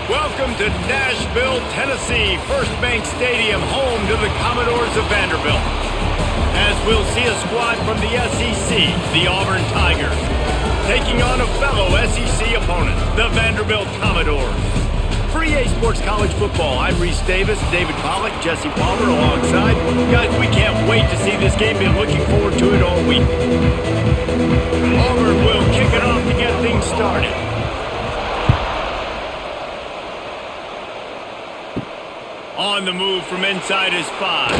Welcome to Nashville, Tennessee, First Bank Stadium, home to the Commodores of Vanderbilt. As we'll see a squad from the SEC, the Auburn Tigers, taking on a fellow SEC opponent, the Vanderbilt Commodores. For EA Sports College Football, I'm Reese Davis, David Pollack, Jesse Palmer alongside. Guys, we can't wait to see this game. Been looking forward to it all week. Auburn will kick it off to get things started. On the move from inside his 5.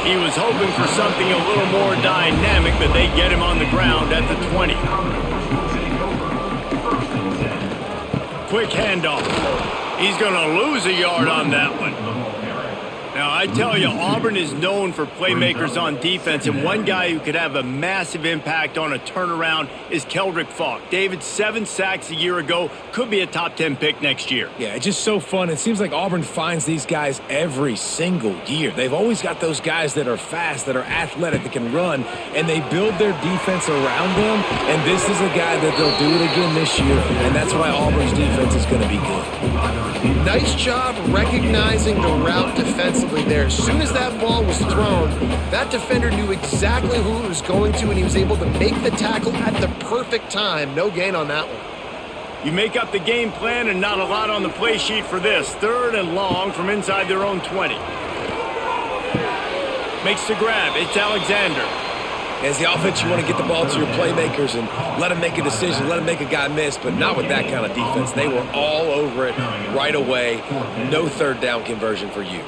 He was hoping for something a little more dynamic, but they get him on the ground at the 20. Quick handoff. He's going to lose a yard on that one. Now, I tell you, Auburn is known for playmakers on defense, and one guy who could have a massive impact on a turnaround is Keldrick Falk. David, 7 sacks a year ago, could be a top 10 pick next year. Yeah, it's just so fun. It seems like Auburn finds these guys every single year. They've always got those guys that are fast, that are athletic, that can run, and they build their defense around them, and this is a guy that they'll do it again this year, and that's why Auburn's defense is going to be good. Nice job recognizing the route defensively there. As soon as that ball was thrown, that defender knew exactly who it was going to, and he was able to make the tackle at the perfect time. No gain on that one. You make up the game plan and not a lot on the play sheet for this. 3rd and long from inside their own 20. Makes the grab. It's Alexander. As the offense, you want to get the ball to your playmakers and let them make a decision, let them make a guy miss, but not with that kind of defense. They were all over it right away. No 3rd down conversion for you.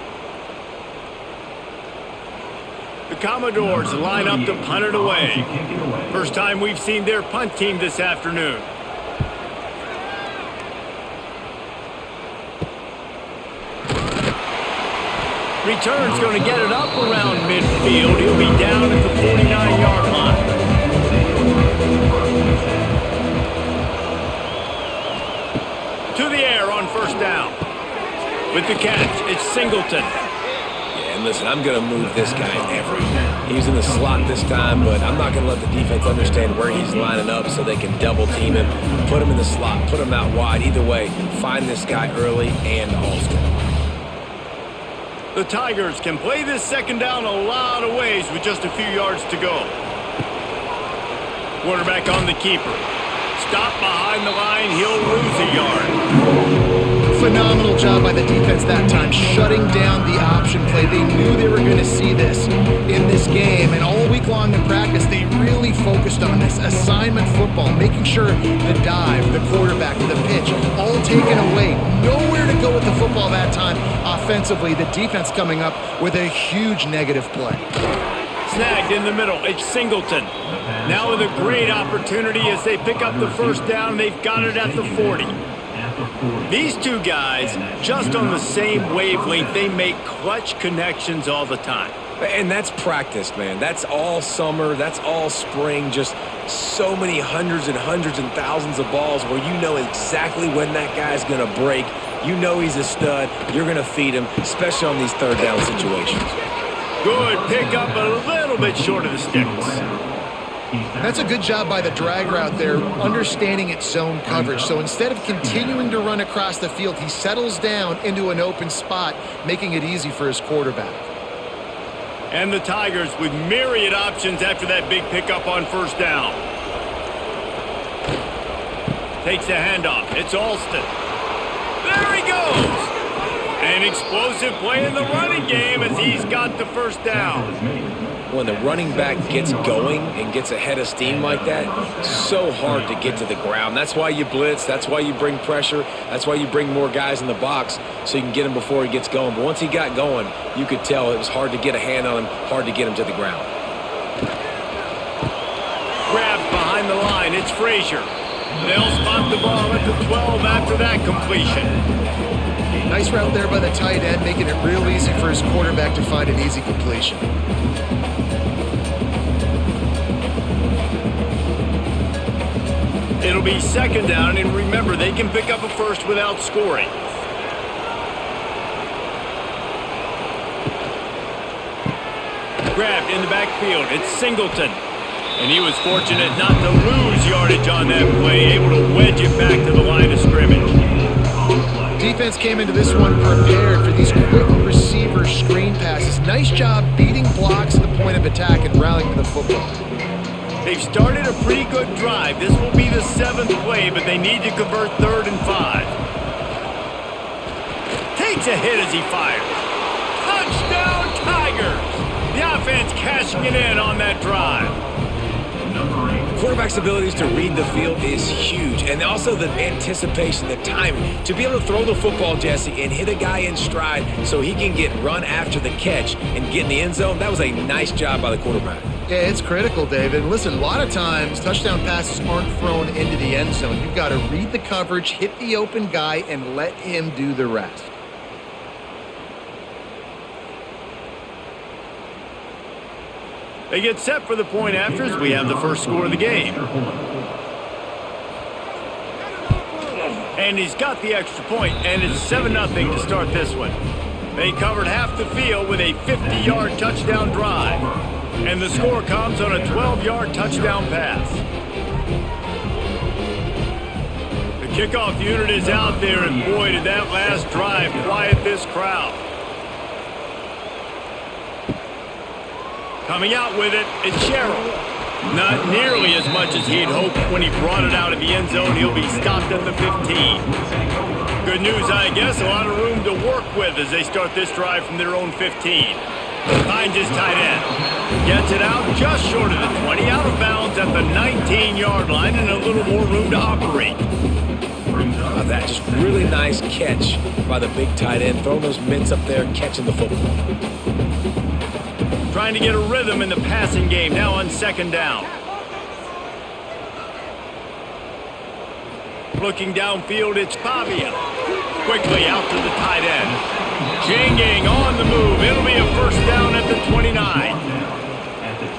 The Commodores line up to punt it away. First time we've seen their punt team this afternoon. Return's going to get it up around midfield. He'll be down at the 49-yard line. To the air on 1st down. With the catch, it's Singleton. And listen, I'm going to move this guy everywhere. He's in the slot this time, but I'm not going to let the defense understand where he's lining up so they can double team him, put him in the slot, put him out wide. Either way, find this guy early and often. The Tigers can play this 2nd down a lot of ways with just a few yards to go. Quarterback on the keeper. Stop behind the line, he'll lose a yard. Phenomenal job by the defense that time, shutting down the option play. They knew they were going to see this in this game, and all week long in practice, they really focused on this assignment football, making sure the dive, the quarterback, the pitch, all taken away. Nowhere to go with the football that time. Offensively, the defense coming up with a huge negative play. Snagged in the middle, it's Singleton. Now with a great opportunity as they pick up the 1st down, they've got it at the 40. These two guys, just on the same wavelength, they make clutch connections all the time. And that's practiced, man. That's all summer. That's all spring. Just so many hundreds and thousands of balls where you know exactly when that guy's going to break. You know he's a stud. You're going to feed him, especially on these 3rd down situations. Good pick up, a little bit short of the sticks. That's a good job by the drag route there, understanding its zone coverage. So instead of continuing to run across the field, he settles down into an open spot, making it easy for his quarterback. And the Tigers with myriad options after that big pickup on 1st down. Takes the handoff. It's Alston. There he goes. An explosive play in the running game as he's got the 1st down. When the running back gets going and gets ahead of steam like that, so hard to get to the ground. That's why you blitz. That's why you bring pressure. That's why you bring more guys in the box so you can get him before he gets going. But once he got going, you could tell it was hard to get a hand on him, hard to get him to the ground. Grabbed behind the line. It's Frazier. They'll spot the ball at the 12 after that completion. Nice route there by the tight end, making it real easy for his quarterback to find an easy completion. It'll be 2nd down, and remember, they can pick up a 1st without scoring. Grabbed in the backfield. It's Singleton. And he was fortunate not to lose yardage on that play, able to wedge it back to the line of scrimmage. defense came into this one prepared for these quick receiver screen passes. Nice job beating blocks at the point of attack and rallying to the football. They've started a pretty good drive. This will be the 7th play, but they need to convert 3rd and 5. Takes a hit as he fires. Touchdown, Tigers! The offense cashing it in on that drive. Quarterback's abilities to read the field is huge, and also the anticipation, the timing. To be able to throw the football, Jesse, and hit a guy in stride so he can get run after the catch and get in the end zone, that was a nice job by the quarterback. Yeah, it's critical, David. And listen, a lot of times touchdown passes aren't thrown into the end zone. You've got to read the coverage, hit the open guy, and let him do the rest. They get set for the point after as we have the first score of the game. And he's got the extra point, and it's 7-0 to start this one. They covered half the field with a 50-yard touchdown drive. And the score comes on a 12-yard touchdown pass. The kickoff unit is out there, and boy, did that last drive quiet this crowd. Coming out with it, it's Sherrill. Not nearly as much as he'd hoped when he brought it out of the end zone. He'll be stopped at the 15. Good news, I guess. A lot of room to work with as they start this drive from their own 15. Finds his tight end. Gets it out just short of the 20. Out of bounds at the 19-yard line and a little more room to operate. That just really nice catch by the big tight end. Throwing those mitts up there, catching the football. Trying to get a rhythm in the passing game now on 2nd down. Looking downfield, it's Pavia. Quickly out to the tight end. Janging on the move. It'll be a first down at the 29.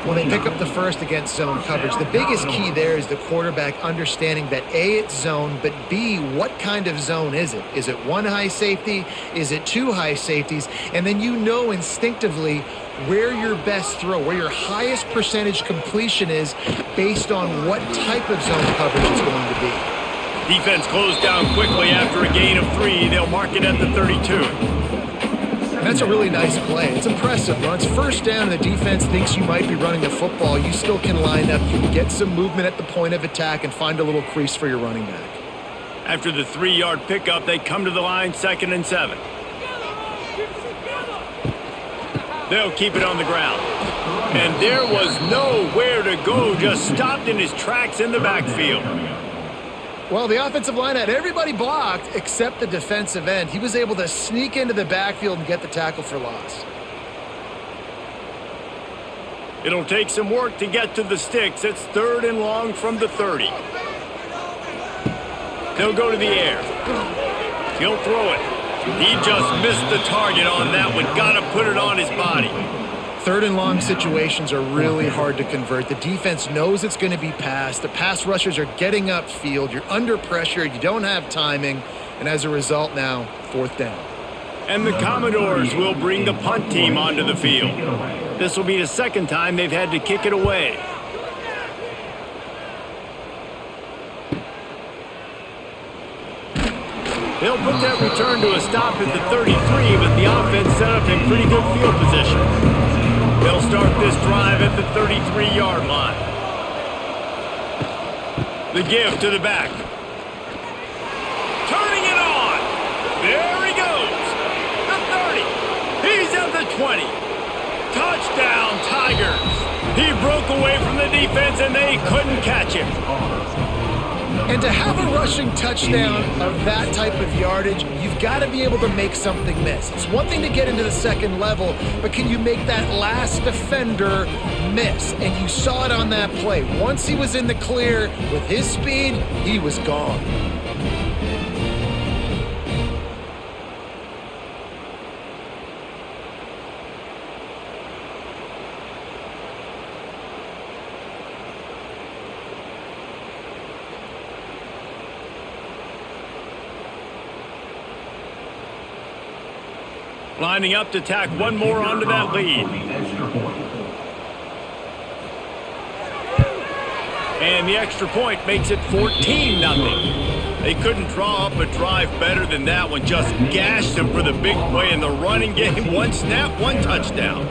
When they pick up the first against zone coverage, the biggest key there is the quarterback understanding that A, it's zone, but B, what kind of zone is it? Is it one high safety? Is it two high safeties? And then you know instinctively where your best throw, where your highest percentage completion is based on what type of zone coverage it's going to be. Defense closed down quickly after a gain of 3. They'll mark it at the 32. That's a really nice play. It's impressive. When it's first down and the defense thinks you might be running the football, you still can line up. You can get some movement at the point of attack and find a little crease for your running back. After the 3-yard pickup, they come to the line 2nd and 7. They'll keep it on the ground. And there was nowhere to go, just stopped in his tracks in the backfield. Well, the offensive line had everybody blocked except the defensive end. He was able to sneak into the backfield and get the tackle for loss. It'll take some work to get to the sticks. It's 3rd and long from the 30. They'll go to the air. He'll throw it. He just missed the target on that one. Got to put it on his body. 3rd and long situations are really hard to convert. The defense knows it's going to be passed. The pass rushers are getting upfield. You're under pressure. You don't have timing. And as a result now, 4th down. And the Commodores will bring the punt team onto the field. This will be the 2nd time they've had to kick it away. They'll put that return to a stop at the 33, but the offense set up in pretty good field position. They'll start this drive at the 33-yard line. The give to the back. Turning it on. There he goes. The 30. He's at the 20. Touchdown, Tigers. He broke away from the defense, and they couldn't catch him. And to have a rushing touchdown of that type of yardage, you've got to be able to make something miss. It's one thing to get into the 2nd level, but can you make that last defender miss? And you saw it on that play. Once he was in the clear with his speed, he was gone. Lining up to tack one more onto that lead. And the extra point makes it 14-0. They couldn't draw up a drive better than that one. Just gashed them for the big play in the running game. One snap, one touchdown.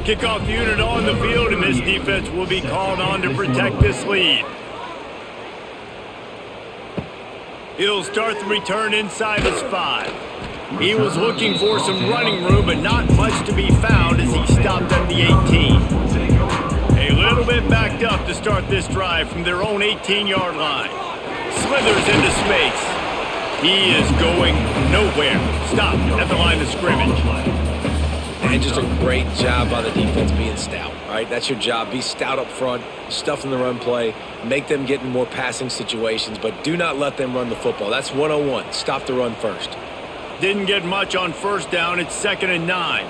Kickoff unit on the field, and this defense will be called on to protect this lead. He'll start the return inside his 5. He was looking for some running room, but not much to be found as he stopped at the 18. A little bit backed up to start this drive from their own 18-yard line. Slithers into space. He is going nowhere. Stopped at the line of scrimmage. And just a great job by the defense being stout, all right? That's your job. Be stout up front, stuff in the run play, make them get in more passing situations, but do not let them run the football. That's 101. Stop the run first. Didn't get much on first down. It's 2nd and 9.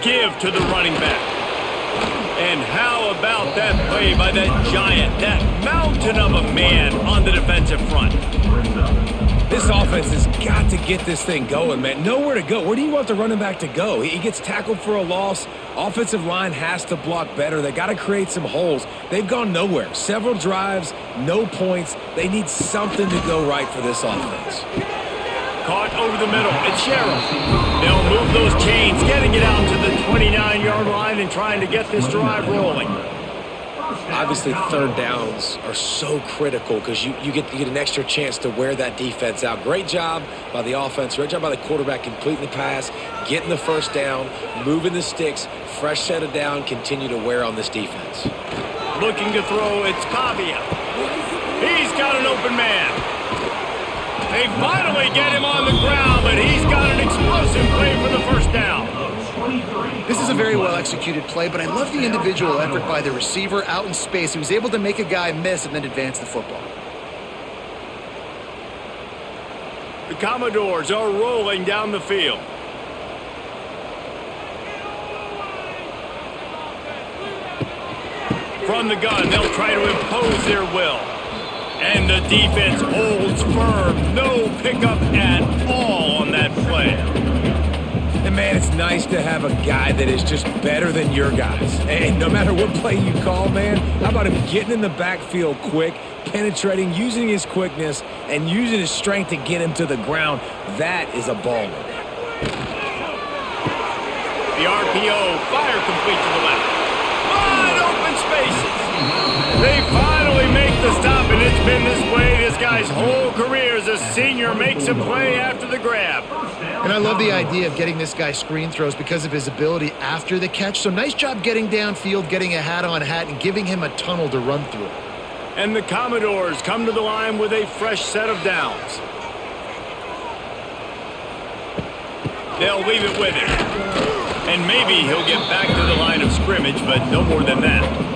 Give to the running back. And how about that play by that giant, that mountain of a man on the defensive front? This offense has got to get this thing going, man. Nowhere to go. Where do you want the running back to go? He gets tackled for a loss. Offensive line has to block better. They got to create some holes. They've gone nowhere. Several drives, no points. They need something to go right for this offense. Caught over the middle. It's Sherrill. They'll move those chains, getting it out to the 29-yard line and trying to get this drive rolling. Obviously, third downs are so critical because you get an extra chance to wear that defense out. Great job by the offense. Great job by the quarterback completing the pass, getting the first down, moving the sticks, fresh set of down, continue to wear on this defense. Looking to throw, it's Pavia. He's got an open man. They finally get him on the ground, but he's got an explosive play for the first down. This is a very well-executed play, but I love the individual effort by the receiver out in space. He was able to make a guy miss and then advance the football. The Commodores are rolling down the field. From the gun, they'll try to impose their will. And the defense holds firm. No pickup at all on that play. And, man, it's nice to have a guy that is just better than your guys. And no matter what play you call, man, how about him getting in the backfield quick, penetrating, using his quickness, and using his strength to get him to the ground? That is a baller. The RPO, fire complete to the left. Wide open spaces. They finally make the stop, and it's been this way this guy's whole career as a senior makes a play after the grab. And I love the idea of getting this guy screen throws because of his ability after the catch. So nice job getting downfield, getting a hat-on-hat, and giving him a tunnel to run through. And the Commodores come to the line with a fresh set of downs. They'll leave it with him. And maybe he'll get back to the line of scrimmage, but no more than that.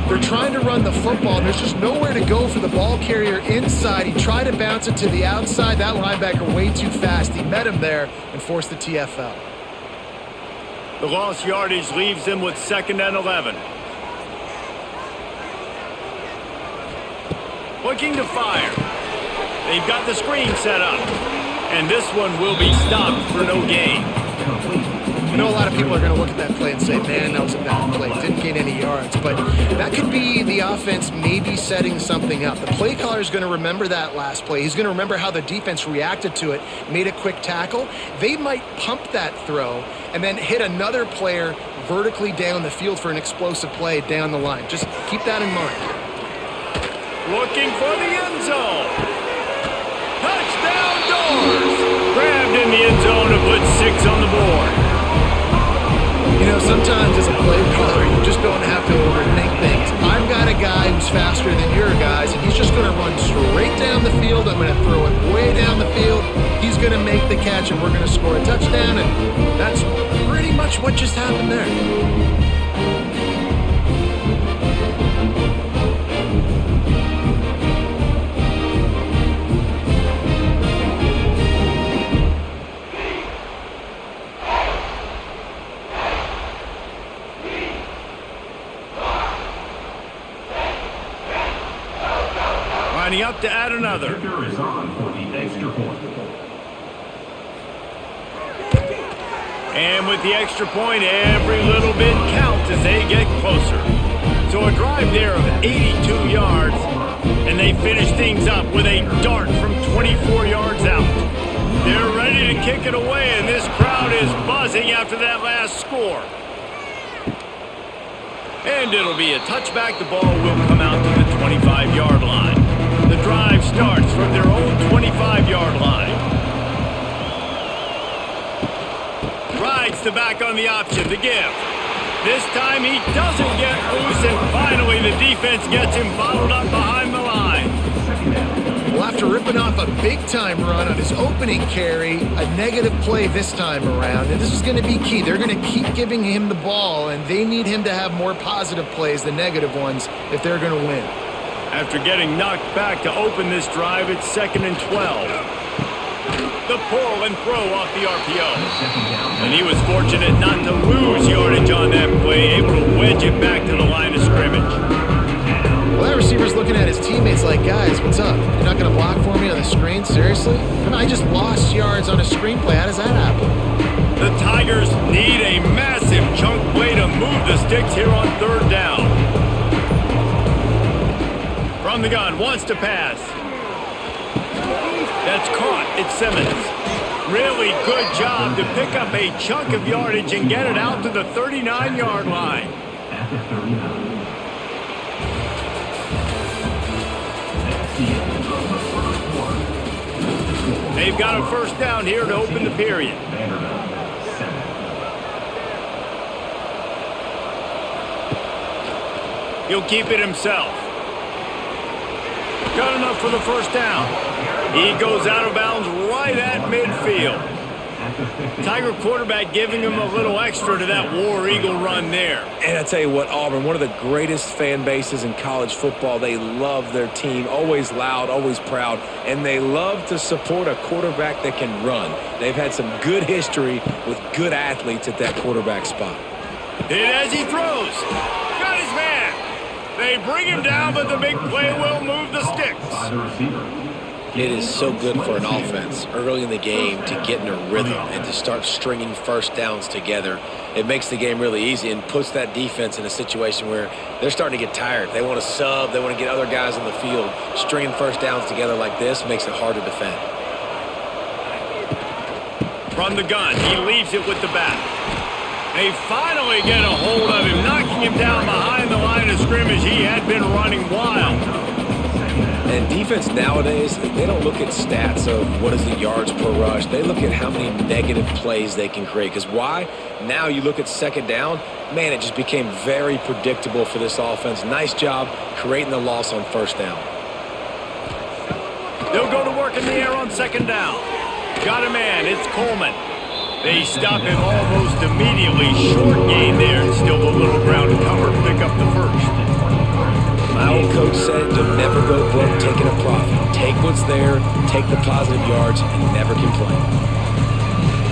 They're trying to run the football, and there's just nowhere to go for the ball carrier inside. He tried to bounce it to the outside. That linebacker way too fast. He met him there and forced the TFL. The lost yardage leaves them with 2nd and 11. Looking to fire. They've got the screen set up. And this one will be stopped for no gain. I know a lot of people are going to look at that play and say, man, that was a bad play. Didn't gain any yards. But that could be the offense maybe setting something up. The play caller is going to remember that last play. He's going to remember how the defense reacted to it, made a quick tackle. They might pump that throw and then hit another player vertically down the field for an explosive play down the line. Just keep that in mind. Looking for the end zone. Touchdown Doors! Grabbed in the end zone to put 6 on the board. You know, sometimes as a play caller, you just don't have to overthink things. I've got a guy who's faster than your guys, and he's just going to run straight down the field. I'm going to throw it way down the field. He's going to make the catch, and we're going to score a touchdown, and that's pretty much what just happened there. Up to add another. Is on for the extra point. And with the extra point, every little bit counts as they get closer. So a drive there of 82 yards, and they finish things up with a dart from 24 yards out. They're ready to kick it away, and this crowd is buzzing after that last score. And it'll be a touchback. The ball will come out to the 25-yard line. The drive starts from their own 25-yard line. Rides the back on the option, the give. This time he doesn't get loose, and finally the defense gets him bottled up behind the line. Well, after ripping off a big-time run on his opening carry, a negative play this time around, and this is going to be key. They're going to keep giving him the ball, and they need him to have more positive plays than negative ones if they're going to win. After getting knocked back to open this drive, it's 2nd and 12. The pull and throw off the RPO. And he was fortunate not to lose yardage on that play, able to wedge it back to the line of scrimmage. Well, that receiver's looking at his teammates like, guys, what's up? You're not going to block for me on the screen? Seriously? I just lost yards on a screenplay. How does that happen? The Tigers need a massive chunk play to move the sticks here on 3rd down. From the gun, wants to pass. That's caught. It's Simmons. Really good job to pick up a chunk of yardage and get it out to the 39-yard line. At the 39. They've got a 1st down here to open the period. Vanderbilt 7. He'll keep it himself. Got enough for the 1st down. He goes out of bounds right at midfield. Tiger quarterback giving him a little extra to that War Eagle run there. And I tell you what, Auburn, one of the greatest fan bases in college football. They love their team, always loud, always proud, and they love to support a quarterback that can run. They've had some good history with good athletes at that quarterback spot. Hit as he throws. Got his man. They bring him down, but the big play will move the sticks. By the receiver. It is so good for an offense early in the game to get in a rhythm and to start stringing 1st downs together. It makes the game really easy and puts that defense in a situation where they're starting to get tired. They want to sub. They want to get other guys on the field. Stringing 1st downs together like this makes it hard to defend. From the gun, he leaves it with the back. They finally get a hold of him, knocking him down behind the line of scrimmage. He had been running wild. And defense nowadays, they don't look at stats of what is the yards per rush. They look at how many negative plays they can create. Because why? Now you look at 2nd down, man, it just became very predictable for this offense. Nice job creating the loss on 1st down. They'll go to work in the air on 2nd down. Got a man, it's Coleman. They stop him almost immediately. Short gain there, and still a little ground to cover to pick up the 1st. My old coach said, you'll never go broke taking a profit. Take what's there, take the positive yards, and never complain.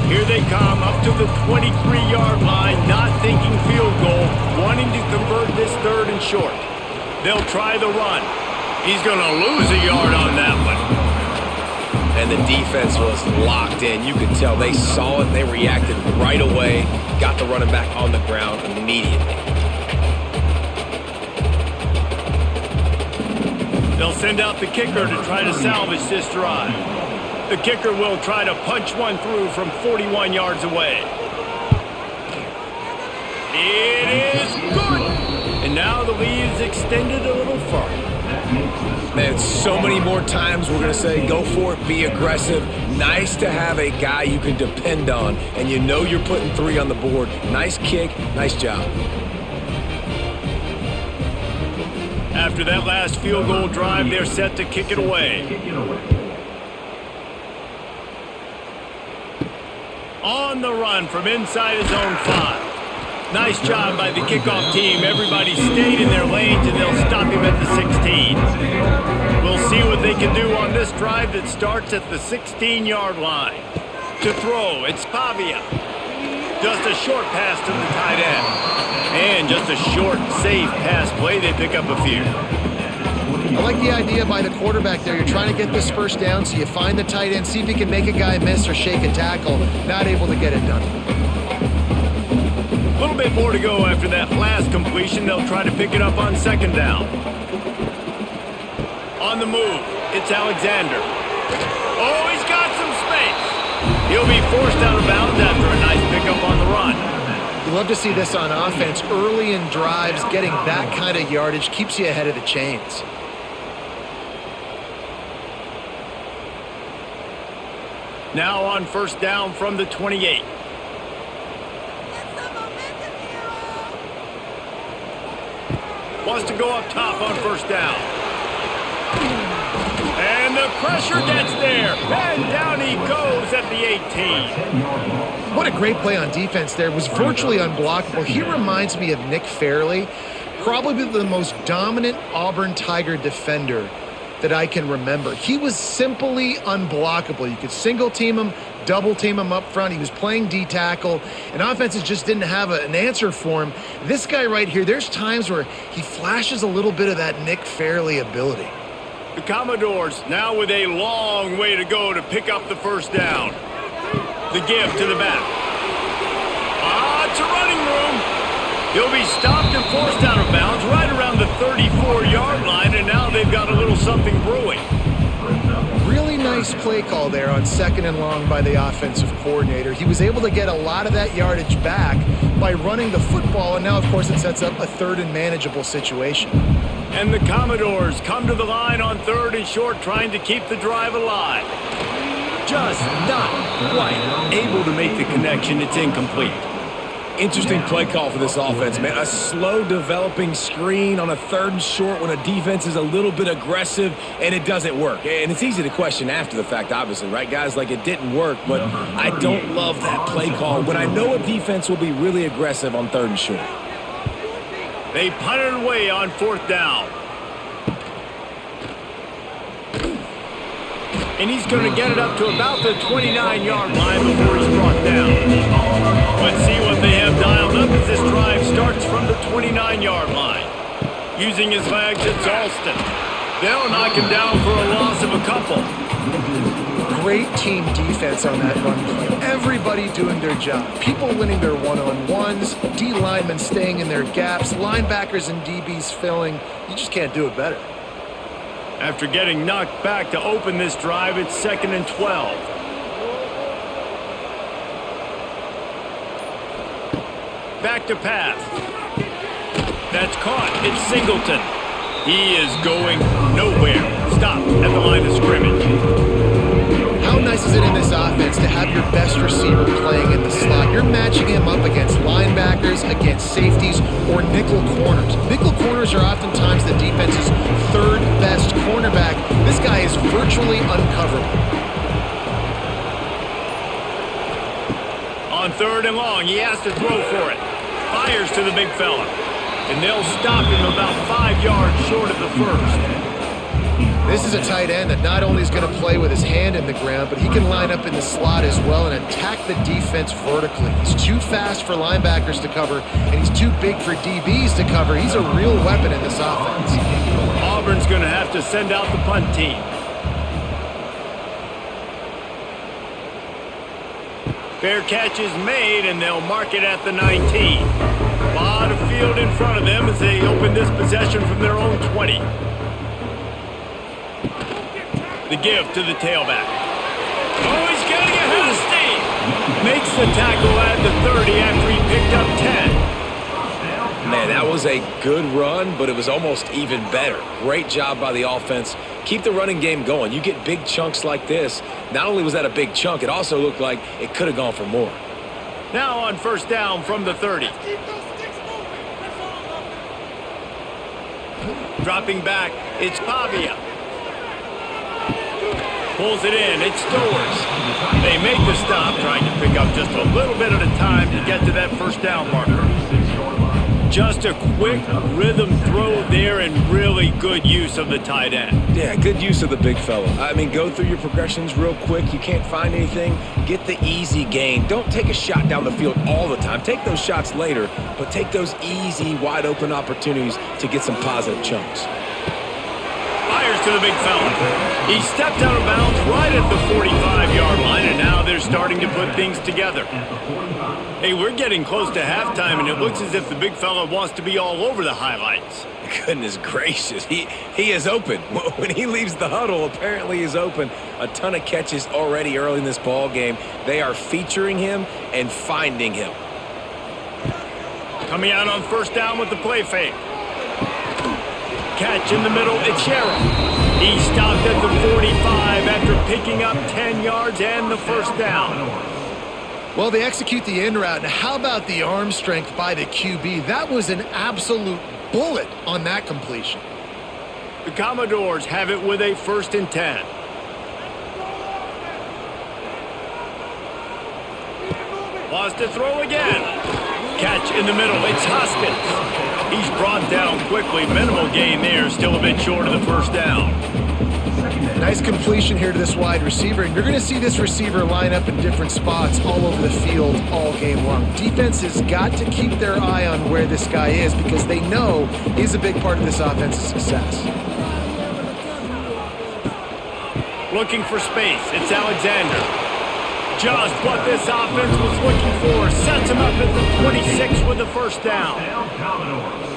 Here they come up to the 23-yard line, not thinking field goal, wanting to convert this 3rd and short. They'll try the run. He's going to lose a yard on that one. And the defense was locked in. You could tell they saw it. They reacted right away, got the running back on the ground immediately. They'll send out the kicker to try to salvage this drive. The kicker will try to punch one through from 41 yards away. It is good! And now the lead is extended a little farther. Man, so many more times we're going to say, go for it, be aggressive. Nice to have a guy you can depend on, and you know you're putting 3 on the board. Nice kick, nice job. After that last field goal drive, they're set to kick it away. On the run from inside his own 5. Nice job by the kickoff team. Everybody stayed in their lanes, and they'll stop him at the 16. We'll see what they can do on this drive that starts at the 16-yard line. To throw, it's Pavia. Just a short pass to the tight end. And just a short, safe pass play. They pick up a few. I like the idea by the quarterback there. You're trying to get this 1st down, so you find the tight end, see if he can make a guy miss or shake a tackle. Not able to get it done. A little bit more to go after that last completion. They'll try to pick it up on second down. On the move, it's Alexander. Oh, he's got some space. He'll be forced out of bounds after a nice pickup on the run. You love to see this on offense. Early in drives, getting that kind of yardage keeps you ahead of the chains. Now on first down from the 28. Wants to go up top on first down. And the pressure gets there. And down he goes at the 18. What a great play on defense there. Was virtually unblockable. He reminds me of Nick Fairley, probably the most dominant Auburn Tiger defender that I can remember. He was simply unblockable. You could single team him, double team him up front. He was playing D-tackle, and offenses just didn't have an answer for him. This guy right here, there's times where he flashes a little bit of that Nick Fairley ability. The Commodores now with a long way to go to pick up the first down. The give to the back. It's a running room. He'll be stopped and forced out of bounds right around the 34-yard line, and now they've got a little something brewing. Really nice play call there on second and long by the offensive coordinator. He was able to get a lot of that yardage back by running the football, and now, of course, it sets up a third and manageable situation. And the Commodores come to the line on third and short, trying to keep the drive alive. Just not quite able to make the connection. It's incomplete. Interesting play call for this offense, man. A slow developing screen on a third and short when a defense is a little bit aggressive and it doesn't work. And it's easy to question after the fact, obviously, right, guys? Like, it didn't work, but I don't love that play call when I know a defense will be really aggressive on third and short. They punt it away on fourth down. And he's going to get it up to about the 29-yard line before he's brought down. Let's see what they have dialed up as this drive starts from the 29-yard line. Using his legs, it's Alston. They'll knock him down for a loss of a couple. Great team defense on that run play. Everybody doing their job. People winning their one-on-ones, D linemen staying in their gaps, linebackers and DBs filling. You just can't do it better. After getting knocked back to open this drive, it's 2nd and 12. Back to pass. That's caught. It's Singleton. He is going nowhere. Stop at the line of scrimmage. How nice is it in this offense to have your best receiver playing in the slot? You're matching him up against linebackers, against safeties, or nickel corners. Nickel corners are oftentimes the defense's third best cornerback. This guy is virtually uncoverable. On third and long, he has to throw for it. Fires to the big fella. And they'll stop him about 5 yards short of the first. This is a tight end that not only is going to play with his hand in the ground, but he can line up in the slot as well and attack the defense vertically. He's too fast for linebackers to cover, and he's too big for DBs to cover. He's a real weapon in this offense. Auburn's going to have to send out the punt team. Fair catch is made, and they'll mark it at the 19. A lot of field in front of them as they open this possession from their own 20. The give to the tailback. Oh, he's getting ahead of steam. Makes the tackle at the 30 after he picked up 10. Man, that was a good run, but it was almost even better. Great job by the offense. Keep the running game going. You get big chunks like this. Not only was that a big chunk, it also looked like it could have gone for more. Now on first down from the 30. Dropping back, it's Pavia. Pulls it in, it's Stowers. They make the stop, trying to pick up just a little bit at a time to get to that first down marker. Just a quick rhythm throw there and really good use of the tight end. Yeah, good use of the big fella. I mean, go through your progressions real quick. You can't find anything. Get the easy gain. Don't take a shot down the field all the time. Take those shots later, but take those easy, wide-open opportunities to get some positive chunks. Fires to the big fella. He stepped out of bounds right at the 45-yard line, and now there's they're starting to put things together. Hey, we're getting close to halftime, and it looks as if the big fella wants to be all over the highlights. Goodness gracious, he is open. When he leaves the huddle, apparently he's open. A ton of catches already early in this ball game. They are featuring him and finding him. Coming out on first down with the play fake. Catch in the middle, it's Sherrill. He stopped at the 45 after picking up 10 yards and the first down. Well, they execute the in route. Now, how about the arm strength by the QB? That was an absolute bullet on that completion. The Commodores have it with a 1st and 10. Wants to throw again. Catch in the middle, it's Hoskins. He's brought down quickly. Minimal gain there, still a bit short of the first down. Nice completion here to this wide receiver, and you're going to see this receiver line up in different spots all over the field all game long. Defense has got to keep their eye on where this guy is because they know he's a big part of this offense's success. Looking for space, it's Alexander. Just what this offense was looking for. Sets him up at the 26 with the first down.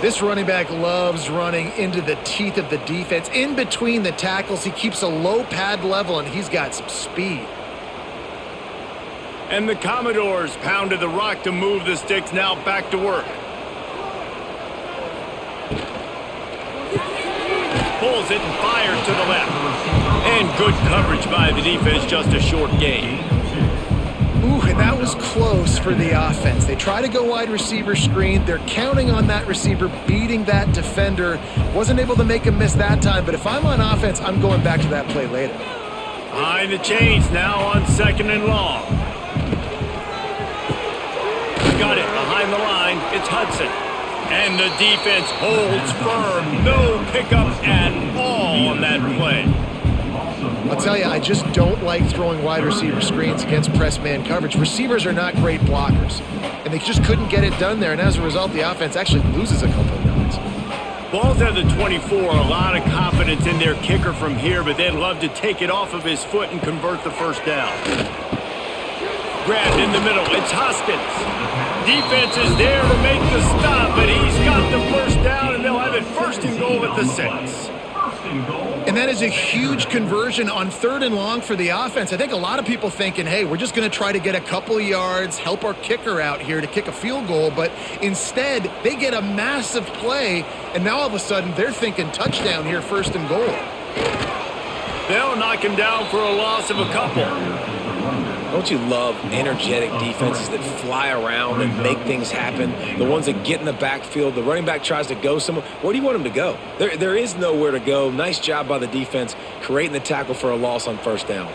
This running back loves running into the teeth of the defense. In between the tackles, he keeps a low pad level, and he's got some speed. And the Commodores pounded the rock to move the sticks, now back to work. Pulls it and fires to the left. And good coverage by the defense, just a short gain. Ooh, and that was close for the offense. They try to go wide receiver screen. They're counting on that receiver beating that defender. Wasn't able to make him miss that time, but if I'm on offense, I'm going back to that play later. Behind the chains now on 2nd and long. Got it behind the line. It's Hudson. And the defense holds firm. No pickup at all on that play. I'll tell you, I just don't like throwing wide receiver screens against press man coverage. Receivers are not great blockers, and they just couldn't get it done there, and as a result, the offense actually loses a couple of yards. Ball's at the 24, a lot of confidence in their kicker from here, but they'd love to take it off of his foot and convert the first down. Grabbed in the middle, it's Hoskins. Defense is there to make the stop, but he's got the first down, and they'll have it 1st and goal at the 6. And that is a huge conversion on 3rd and long for the offense. I think a lot of people thinking, hey, we're just going to try to get a couple of yards, help our kicker out here to kick a field goal. But instead, they get a massive play, and now all of a sudden they're thinking touchdown here, 1st and goal. They'll knock him down for a loss of a couple. Don't you love energetic defenses that fly around and make things happen? The ones that get in the backfield, the running back tries to go somewhere. Where do you want him to go? There is nowhere to go. Nice job by the defense creating the tackle for a loss on 1st down.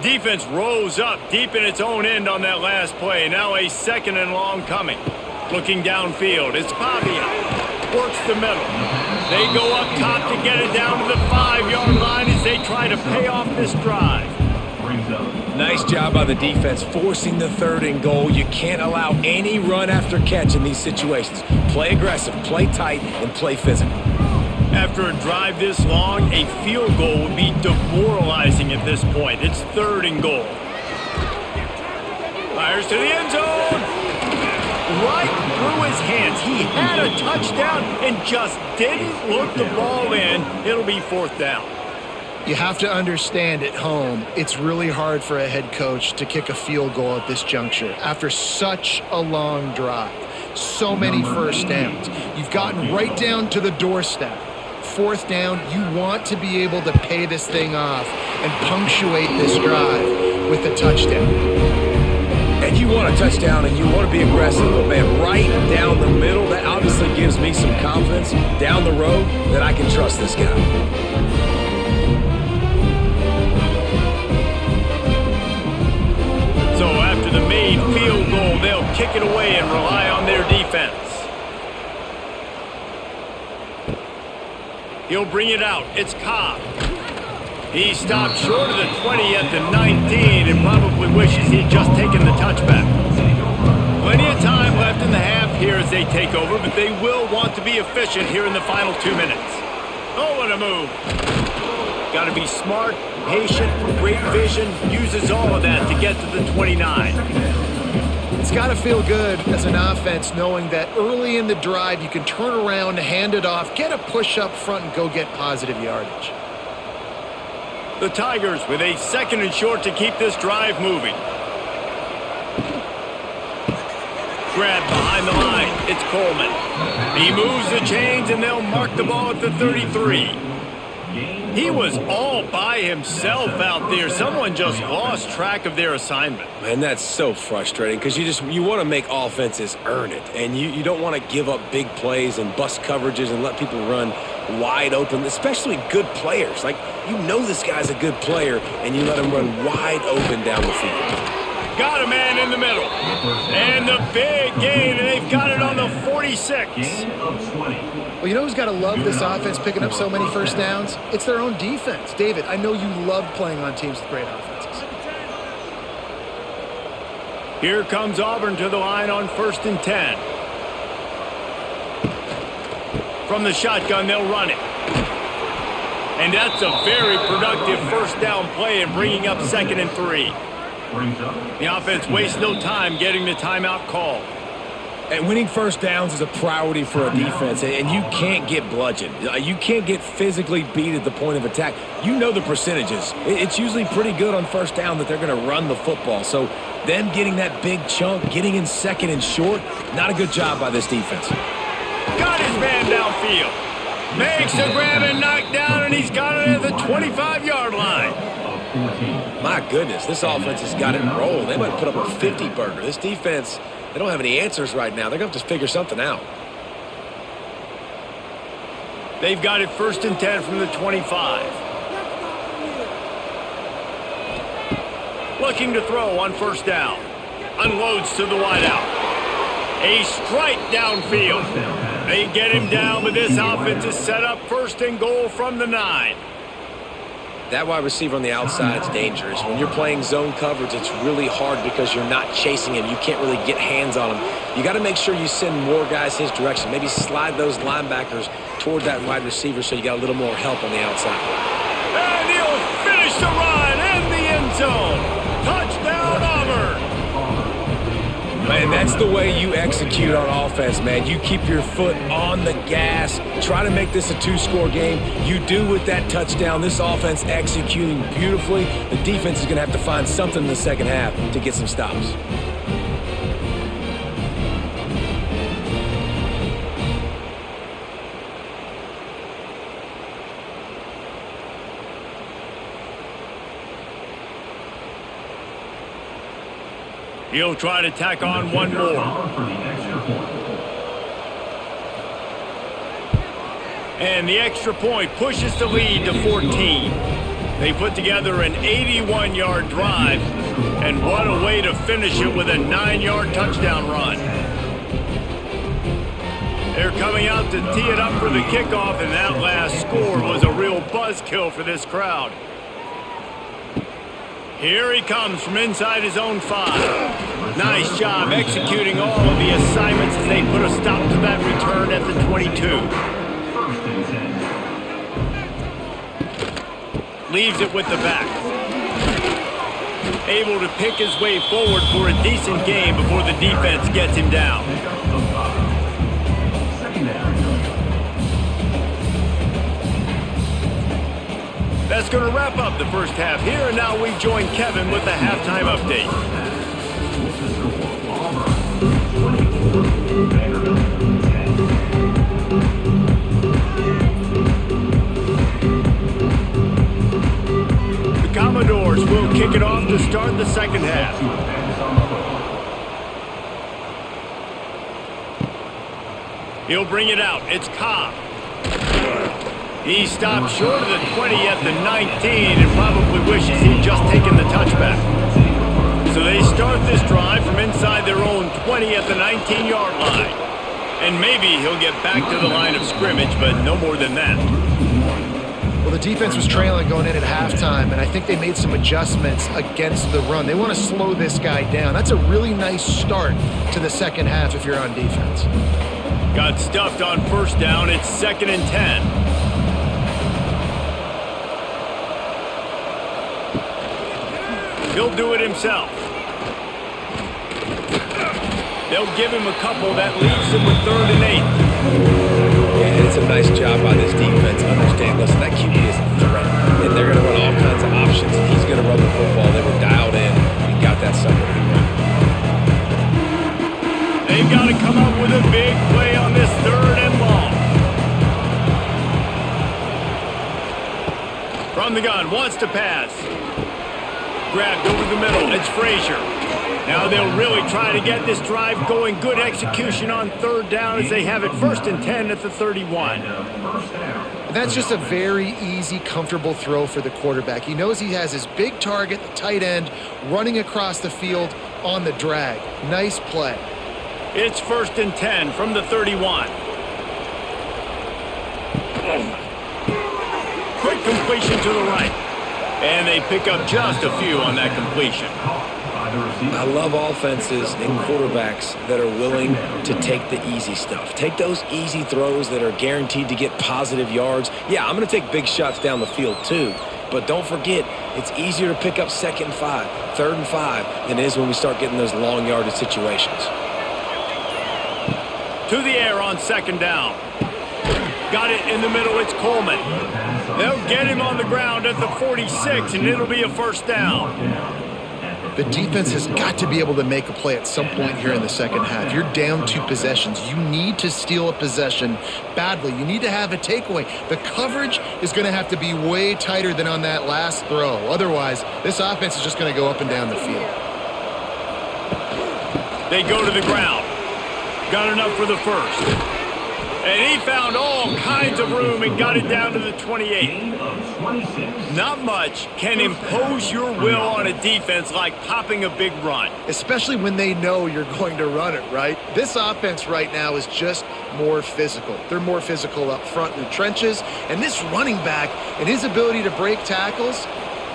Defense rose up deep in its own end on that last play. Now a 2nd and long coming. Looking downfield, it's Pavia. Works the middle. They go up top to get it down to the 5-yard line as they try to pay off this drive. Nice job by the defense forcing the 3rd and goal. You can't allow any run after catch in these situations. Play aggressive, play tight, and play physical. After a drive this long, a field goal would be demoralizing at this point. It's 3rd and goal. Fires to the end zone. Right through his hands. He had a touchdown and just didn't look the ball in. It'll be 4th down. You have to understand at home, it's really hard for a head coach to kick a field goal at this juncture after such a long drive. So many first downs. You've gotten right down to the doorstep. 4th down, you want to be able to pay this thing off and punctuate this drive with a touchdown. And you want a touchdown and you want to be aggressive, but man, right down the middle, that obviously gives me some confidence down the road that I can trust this guy. So after the made field goal, they'll kick it away and rely on their defense. He'll bring it out. It's Cobb. He stopped short of the 20 at the 19 and probably wishes he'd just taken the touchback. Plenty of time left in the half here as they take over, but they will want to be efficient here in the final 2 minutes. Oh, what a move. Got to be smart, patient, great vision, uses all of that to get to the 29. It's got to feel good as an offense knowing that early in the drive you can turn around, hand it off, get a push up front, and go get positive yardage. The Tigers with a 2nd and short to keep this drive moving. Grab behind the line. It's Coleman. He moves the chains, and they'll mark the ball at the 33. He was all by himself out there. Someone just lost track of their assignment. Man, that's so frustrating because you want to make offenses earn it, and you don't want to give up big plays and bust coverages and let people run wide open, especially good players. Like, you know this guy's a good player, and you let him run wide open down the field. Got a man in the middle. And the big gain, and they've got it on the 46. Well, you know who's got to love this offense picking up so many first downs? It's their own defense. David, I know you love playing on teams with great offenses. Here comes Auburn to the line on 1st and 10. From the shotgun, they'll run it. And that's a very productive first down play and bringing up 2nd and 3. The offense wastes no time getting the timeout called. And winning first downs is a priority for a defense, and you can't get bludgeoned. You can't get physically beat at the point of attack. You know the percentages. It's usually pretty good on first down that they're going to run the football. So them getting that big chunk, getting in 2nd and short, not a good job by this defense. Got his man downfield. Makes a grab and knocked down, and he's got it at the 25-yard line. My goodness, this offense has got it rolled. They might put up a 50-burger. This defense, they don't have any answers right now. They're going to have to figure something out. They've got it 1st and 10 from the 25. Looking to throw on 1st down. Unloads to the wideout. A strike downfield. They get him down, but this offense is set up 1st and goal from the 9. That wide receiver on the outside is dangerous. When you're playing zone coverage, it's really hard because you're not chasing him. You can't really get hands on him. You got to make sure you send more guys his direction. Maybe slide those linebackers toward that wide receiver so you got a little more help on the outside. And he'll finish the run in the end zone. Touchdown, Auburn. Man, that's the way you execute on offense, man. You keep your foot on the gas. Try to make this a 2-score game. You do with that touchdown. This offense executing beautifully. The defense is going to have to find something in the second half to get some stops. He'll try to tack on one more. And the extra point pushes the lead to 14. They put together an 81-yard drive, and what a way to finish it with a 9-yard touchdown run. They're coming out to tee it up for the kickoff, and that last score was a real buzzkill for this crowd. Here he comes from inside his own 5. Nice job executing all of the assignments as they put a stop to that return at the 22. Leaves it with the back. Able to pick his way forward for a decent game before the defense gets him down. That's going to wrap up the first half here, and now we join Kevin with the halftime update. The Commodores will kick it off to start the second half. He'll bring it out. It's Cobb. He stopped short of the 20 at the 19 and probably wishes he'd just taken the touchback. So they start this drive from inside their own 20 at the 19-yard line. And maybe he'll get back to the line of scrimmage, but no more than that. Well, the defense was trailing going in at halftime, and I think they made some adjustments against the run. They want to slow this guy down. That's a really nice start to the second half if you're on defense. Got stuffed on first down. It's 2nd and 10. He'll do it himself. They'll give him a couple that leaves him with 3rd and 8. And it's a nice job by this defense. Understand, listen, that QB is a threat. And they're going to run all kinds of options. And he's going to run the football. They were dialed in and got that sucker to the ground. They've got to come up with a big play on this 3rd and long. From the gun, wants to pass. Grabbed over the middle. It's Frazier. Now they'll really try to get this drive going. Good execution on 3rd down as they have it 1st and 10 at the 31. And that's just a very easy, comfortable throw for the quarterback. He knows he has his big target, the tight end, running across the field on the drag. Nice play. It's 1st and 10 from the 31. Quick completion to the right. And they pick up just a few on that completion. I love offenses and quarterbacks that are willing to take the easy stuff. Take those easy throws that are guaranteed to get positive yards. Yeah, I'm going to take big shots down the field too. But don't forget, it's easier to pick up 2nd and 5, 3rd and 5 than it is when we start getting those long yardage situations. To the air on 2nd down. Got it in the middle. It's Coleman. They'll get him on the ground at the 46, and it'll be a 1st down. The defense has got to be able to make a play at some point here in the second half. You're down 2 possessions. You need to steal a possession badly. You need to have a takeaway. The coverage is going to have to be way tighter than on that last throw. Otherwise, this offense is just going to go up and down the field. They go to the ground. Got enough for the 1st. And he found all kinds of room and got it down to the 28. Not much can impose your will on a defense like popping a big run. Especially when they know you're going to run it, right? This offense right now is just more physical. They're more physical up front in the trenches. And this running back and his ability to break tackles,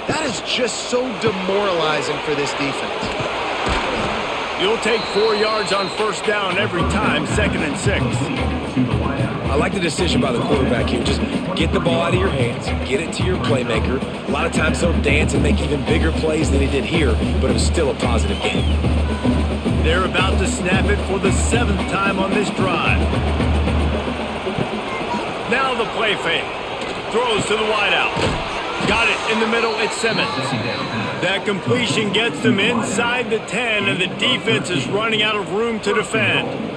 that is just so demoralizing for this defense. You'll take 4 yards on 1st down every time, 2nd and 6. I like the decision by the quarterback here. Just get the ball out of your hands, get it to your playmaker. A lot of times he'll dance and make even bigger plays than he did here, but it was still a positive game. They're about to snap it for the 7th time on this drive. Now the play fake. Throws to the wideout. Got it in the middle. It's Simmons. That completion gets them inside the 10, and the defense is running out of room to defend.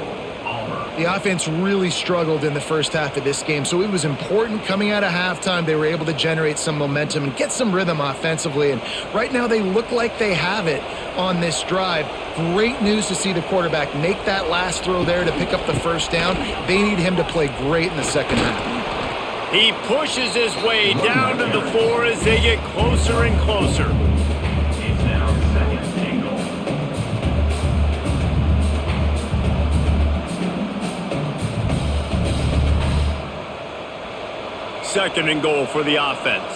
The offense really struggled in the first half of this game, so it was important coming out of halftime. They were able to generate some momentum and get some rhythm offensively, and right now they look like they have it on this drive. Great news to see the quarterback make that last throw there to pick up the 1st down. They need him to play great in the second half. He pushes his way down to the 4 as they get closer and closer. It's now 2nd and goal. 2nd and goal for the offense.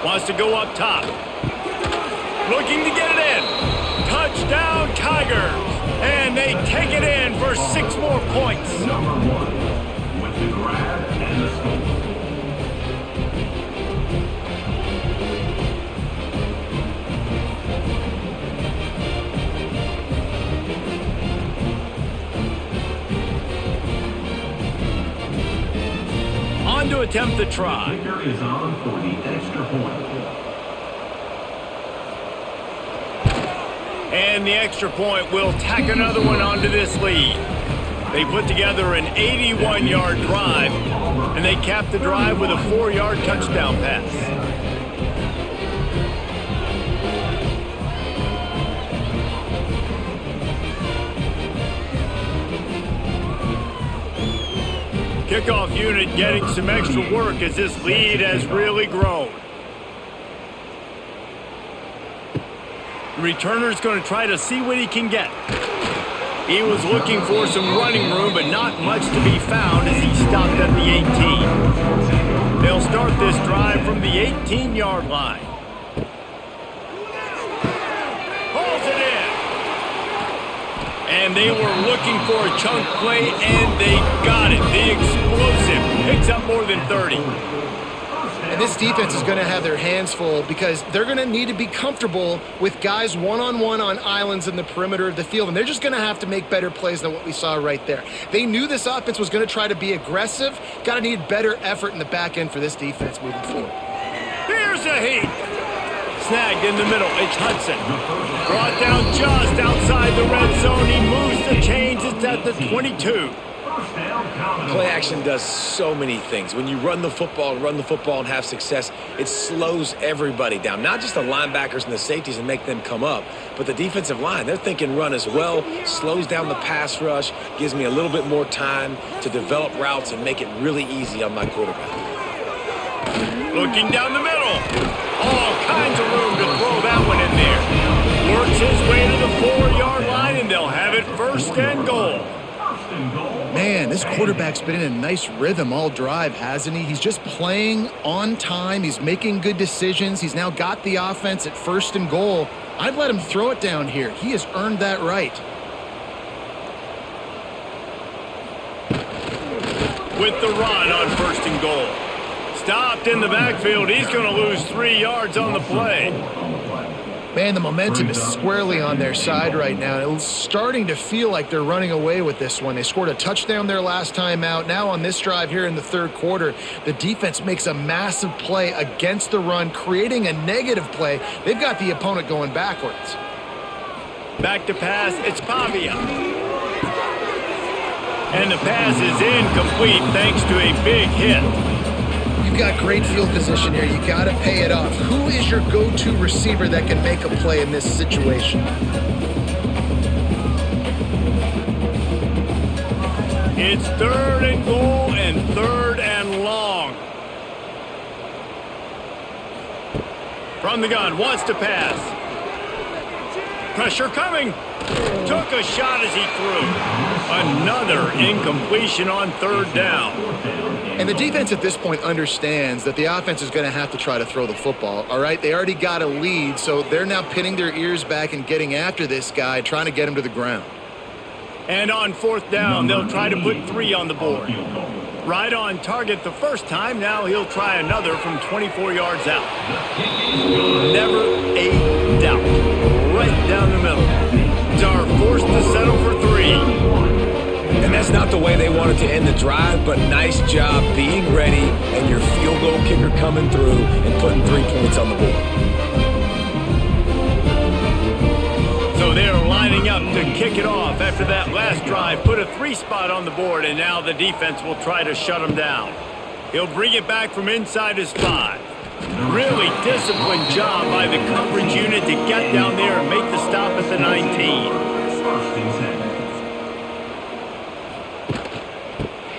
Wants to go up top. Looking to get it in. Touchdown, Tigers. And they take it in for 6 more points. Number 1 with the grab and the score. On to attempt the try. Kicker is on for the extra point. And the extra point will tack another one onto this lead. They put together an 81-yard drive, and they cap the drive with a 4-yard touchdown pass. Kickoff unit getting some extra work as this lead has really grown. The returner's going to try to see what he can get. He was looking for some running room, but not much to be found as he stopped at the 18. They'll start this drive from the 18-yard line. Pulls it in. And they were looking for a chunk play, and they got it. The explosive 30. And this defense is going to have their hands full because they're going to need to be comfortable with guys one-on-one on islands in the perimeter of the field, and they're just going to have to make better plays than what we saw right there. They knew this offense was going to try to be aggressive. Got to need better effort in the back end for this defense moving forward. Here's a heat. Snagged in the middle. It's Hudson. Brought down just outside the red zone. He moves the chains. It's at the 22. Play action does so many things. When you run the football and have success, it slows everybody down. Not just the linebackers and the safeties and make them come up, but the defensive line. They're thinking run as well. Slows down the pass rush. Gives me a little bit more time to develop routes and make it really easy on my quarterback. Looking down the middle. All kinds of room to throw that one in there. Works his way to the 4-yard line, and they'll have it first and goal. Man, this quarterback's been in a nice rhythm all drive, hasn't he? He's just playing on time. He's making good decisions. He's now got the offense at first and goal. I'd let him throw it down here. He has earned that right. With the run on first and goal. Stopped in the backfield. He's going to lose 3 yards on the play. Man, the momentum is squarely on their side right now. It's starting to feel like they're running away with this one. They scored a touchdown their last time out. Now on this drive here in the third quarter, the defense makes a massive play against the run, creating a negative play. They've got the opponent going backwards. Back to pass. It's Pavia. And the pass is incomplete thanks to a big hit. You've got great field position here. You got to pay it off. Who is your go-to receiver that can make a play in this situation? It's third and goal and third and long. From the gun, wants to pass. Pressure coming. Took a shot as he threw. Another incompletion on third down. And the defense at this point understands that the offense is going to have to try to throw the football, all right? They already got a lead, so they're now pinning their ears back and getting after this guy, trying to get him to the ground. And on fourth down, they'll try to put 3 on the board. Right on target the first time. Now he'll try another from 24 yards out. Never a doubt. Right down the middle. Are forced to settle for 3. And that's not the way they wanted to end the drive, but nice job being ready and your field goal kicker coming through and putting 3 points on the board. So they're lining up to kick it off after that last drive. Put a 3 spot on the board, and now the defense will try to shut him down. He'll bring it back from inside his 5. Really disciplined job by the coverage unit to get down there and make the stop at the 19.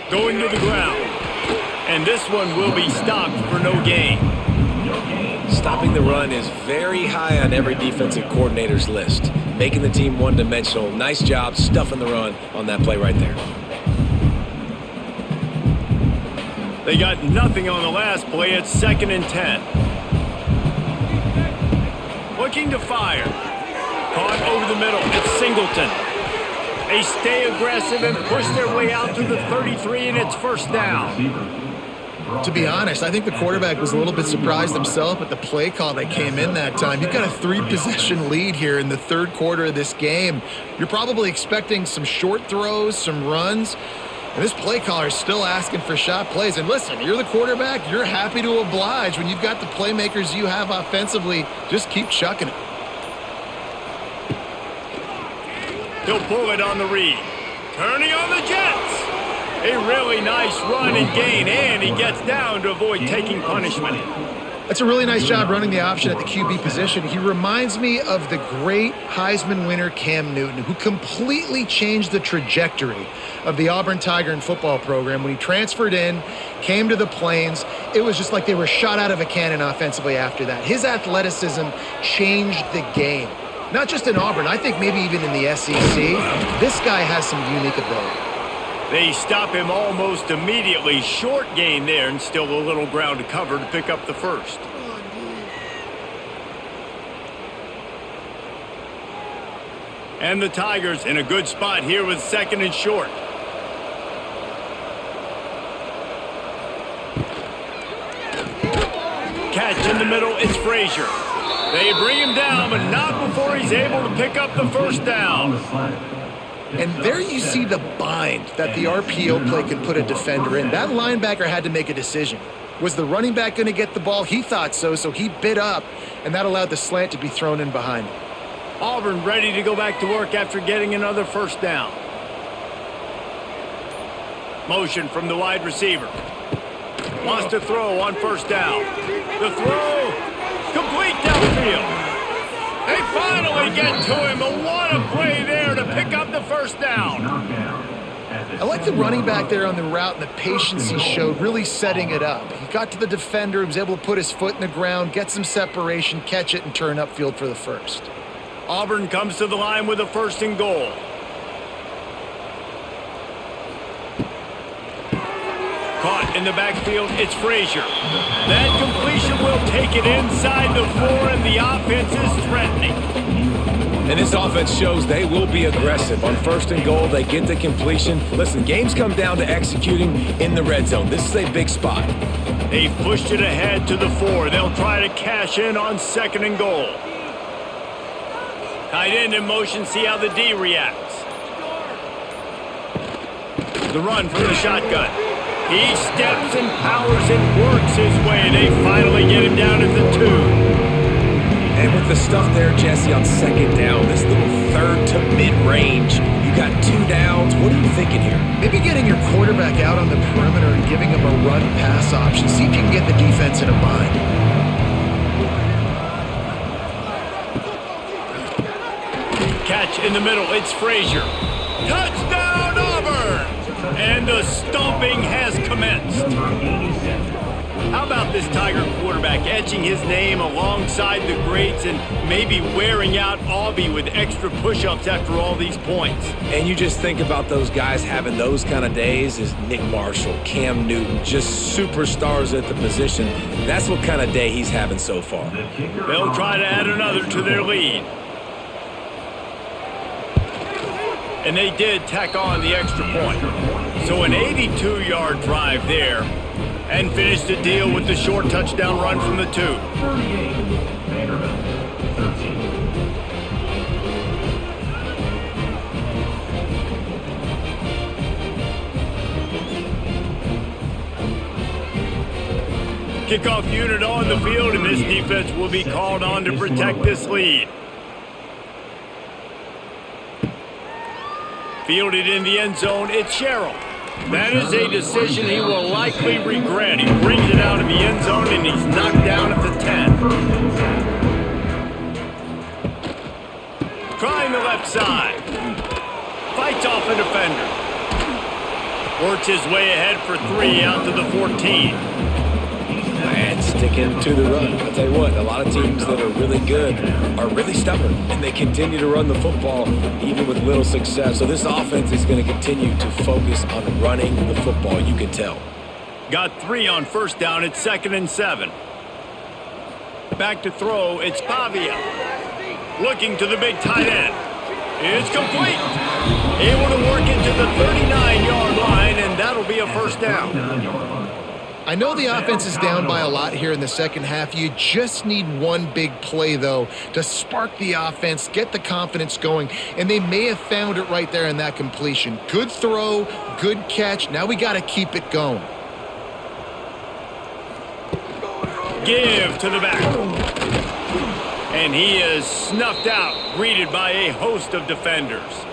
Going to the ground. And this one will be stopped for no gain. Stopping the run is very high on every defensive coordinator's list. Making the team one-dimensional. Nice job stuffing the run on that play right there. They got nothing on the last play. It's 2nd and 10. Looking to fire. Caught over the middle. It's Singleton. They stay aggressive and push their way out to the 33, and it's first down. To be honest, I think the quarterback was a little bit surprised himself at the play call that came in that time. You've got a 3-possession lead here in the third quarter of this game. You're probably expecting some short throws, some runs. And this play caller is still asking for shot plays. And listen, you're the quarterback. You're happy to oblige. When you've got the playmakers you have offensively, just keep chucking it. He'll pull it on the read. Turning on the Jets. A really nice run and gain, and he gets down to avoid taking punishment. That's a really nice job running the option at the QB position. He reminds me of the great Heisman winner Cam Newton, who completely changed the trajectory of the Auburn Tiger and football program. When he transferred in, came to the Plains, it was just like they were shot out of a cannon offensively after that. His athleticism changed the game. Not just in Auburn, I think maybe even in the SEC. This guy has some unique ability. They stop him almost immediately. Short gain there, and still a little ground to cover to pick up the first. And the Tigers in a good spot here with 2nd and short. catch in the middle. It's Frazier. They bring him down, but not before he's able to pick up the first down. And there you see the bind that the RPO play can put a defender in. That linebacker had to make a decision. Was the running back going to get the ball? He thought so, so he bit up, and that allowed the slant to be thrown in behind him. Auburn ready to go back to work after getting another first down. Motion from the wide receiver. Wants to throw on first down. The throw, complete downfield. They finally get to him, but what a play there to pick up the first down. I like the running back there on the route and the patience he showed, really setting it up. He got to the defender, he was able to put his foot in the ground, get some separation, catch it, and turn upfield for the first. Auburn comes to the line with a 1st and goal. Caught in the backfield, it's Frazier. That completion will take it inside the 4, and the offense is threatening. And this offense shows they will be aggressive. On 1st and goal, they get the completion. Listen, games come down to executing in the red zone. This is a big spot. They've pushed it ahead to the 4. They'll try to cash in on 2nd and goal. Tight end in motion, see how the D reacts. The run from the shotgun. He steps and powers and works his way. They finally get him down at the 2. And with the stuff there, Jesse, on 2nd down, this little 3rd to mid-range, you got 2 downs. What are you thinking here? Maybe getting your quarterback out on the perimeter and giving him a run-pass option. See if you can get the defense in a bind. Catch in the middle, it's Frazier. Touchdown, Auburn! And the stomping has commenced. How about this Tiger quarterback etching his name alongside the greats and maybe wearing out Aubie with extra push-ups after all these points? And you just think about those guys having those kind of days as Nick Marshall, Cam Newton, just superstars at the position. That's what kind of day he's having so far. They'll try to add another to their lead. And they did tack on the extra point. So an 82-yard drive there, and finish the deal with the short touchdown run from the 2. Kickoff unit on the field, and this defense will be called on to protect this lead. Fielded in the end zone, it's Sherrill. That is a decision he will likely regret. He brings it out of the end zone, and he's knocked down at the 10. Trying the left side. Fights off a defender. Works his way ahead for 3 out to the 14. And sticking to the run. I'll tell you what, a lot of teams that are really good are really stubborn, and they continue to run the football even with little success. So this offense is going to continue to focus on running the football, you can tell. Got 3 on 1st down, it's 2nd and 7. Back to throw, it's Pavia. Looking to the big tight end. It's complete. Able to work it to the 39-yard line, and that'll be a 1st down. I know the offense is down by a lot here in the second half. You just need one big play, though, to spark the offense, get the confidence going, and they may have found it right there in that completion. Good throw, good catch. Now we got to keep it going. Give to the back. And he is snuffed out, greeted by a host of defenders.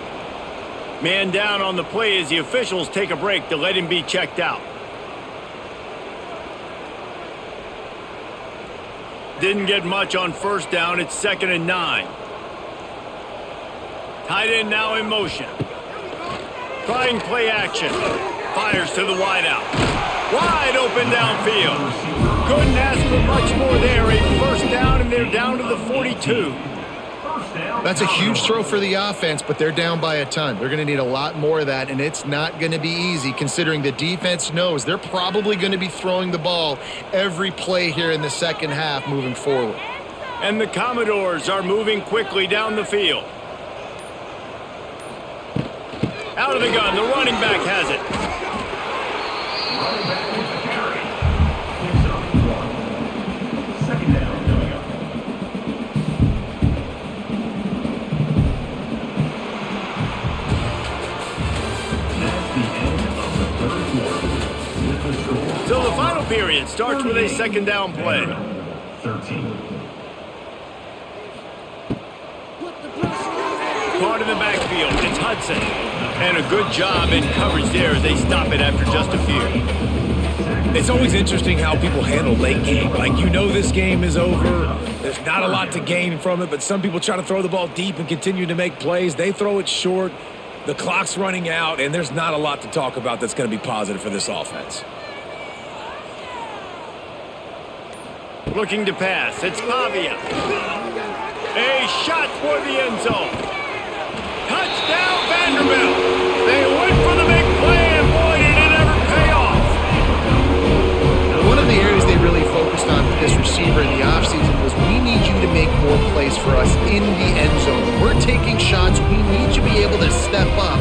Man down on the play as the officials take a break to let him be checked out. Didn't get much on 1st down. It's 2nd and 9. Tight end now in motion. Trying play action. Fires to the wideout. Wide open downfield. Couldn't ask for much more there. A 1st down, and they're down to the 42. That's a huge throw for the offense, but they're down by a ton. They're going to need a lot more of that, and it's not going to be easy considering the defense knows they're probably going to be throwing the ball every play here in the second half moving forward. And the Commodores are moving quickly down the field. Out of the gun, the running back has it. So the final period starts with a second down play. 13. Caught in the backfield, it's Hudson. And a good job in coverage there as they stop it after just a few. It's always interesting how people handle late game. Like, you know this game is over. There's not a lot to gain from it, but some people try to throw the ball deep and continue to make plays. They throw it short. The clock's running out, and there's not a lot to talk about that's going to be positive for this offense. Looking to pass, it's Pavia. A shot toward the end zone. Touchdown, Vanderbilt. They went for the big play, and boy, did it ever pay off. One of the areas they really focused on with this receiver in the offseason was we need you to make more plays for us in the end zone. We're taking shots. We need you to be able to step up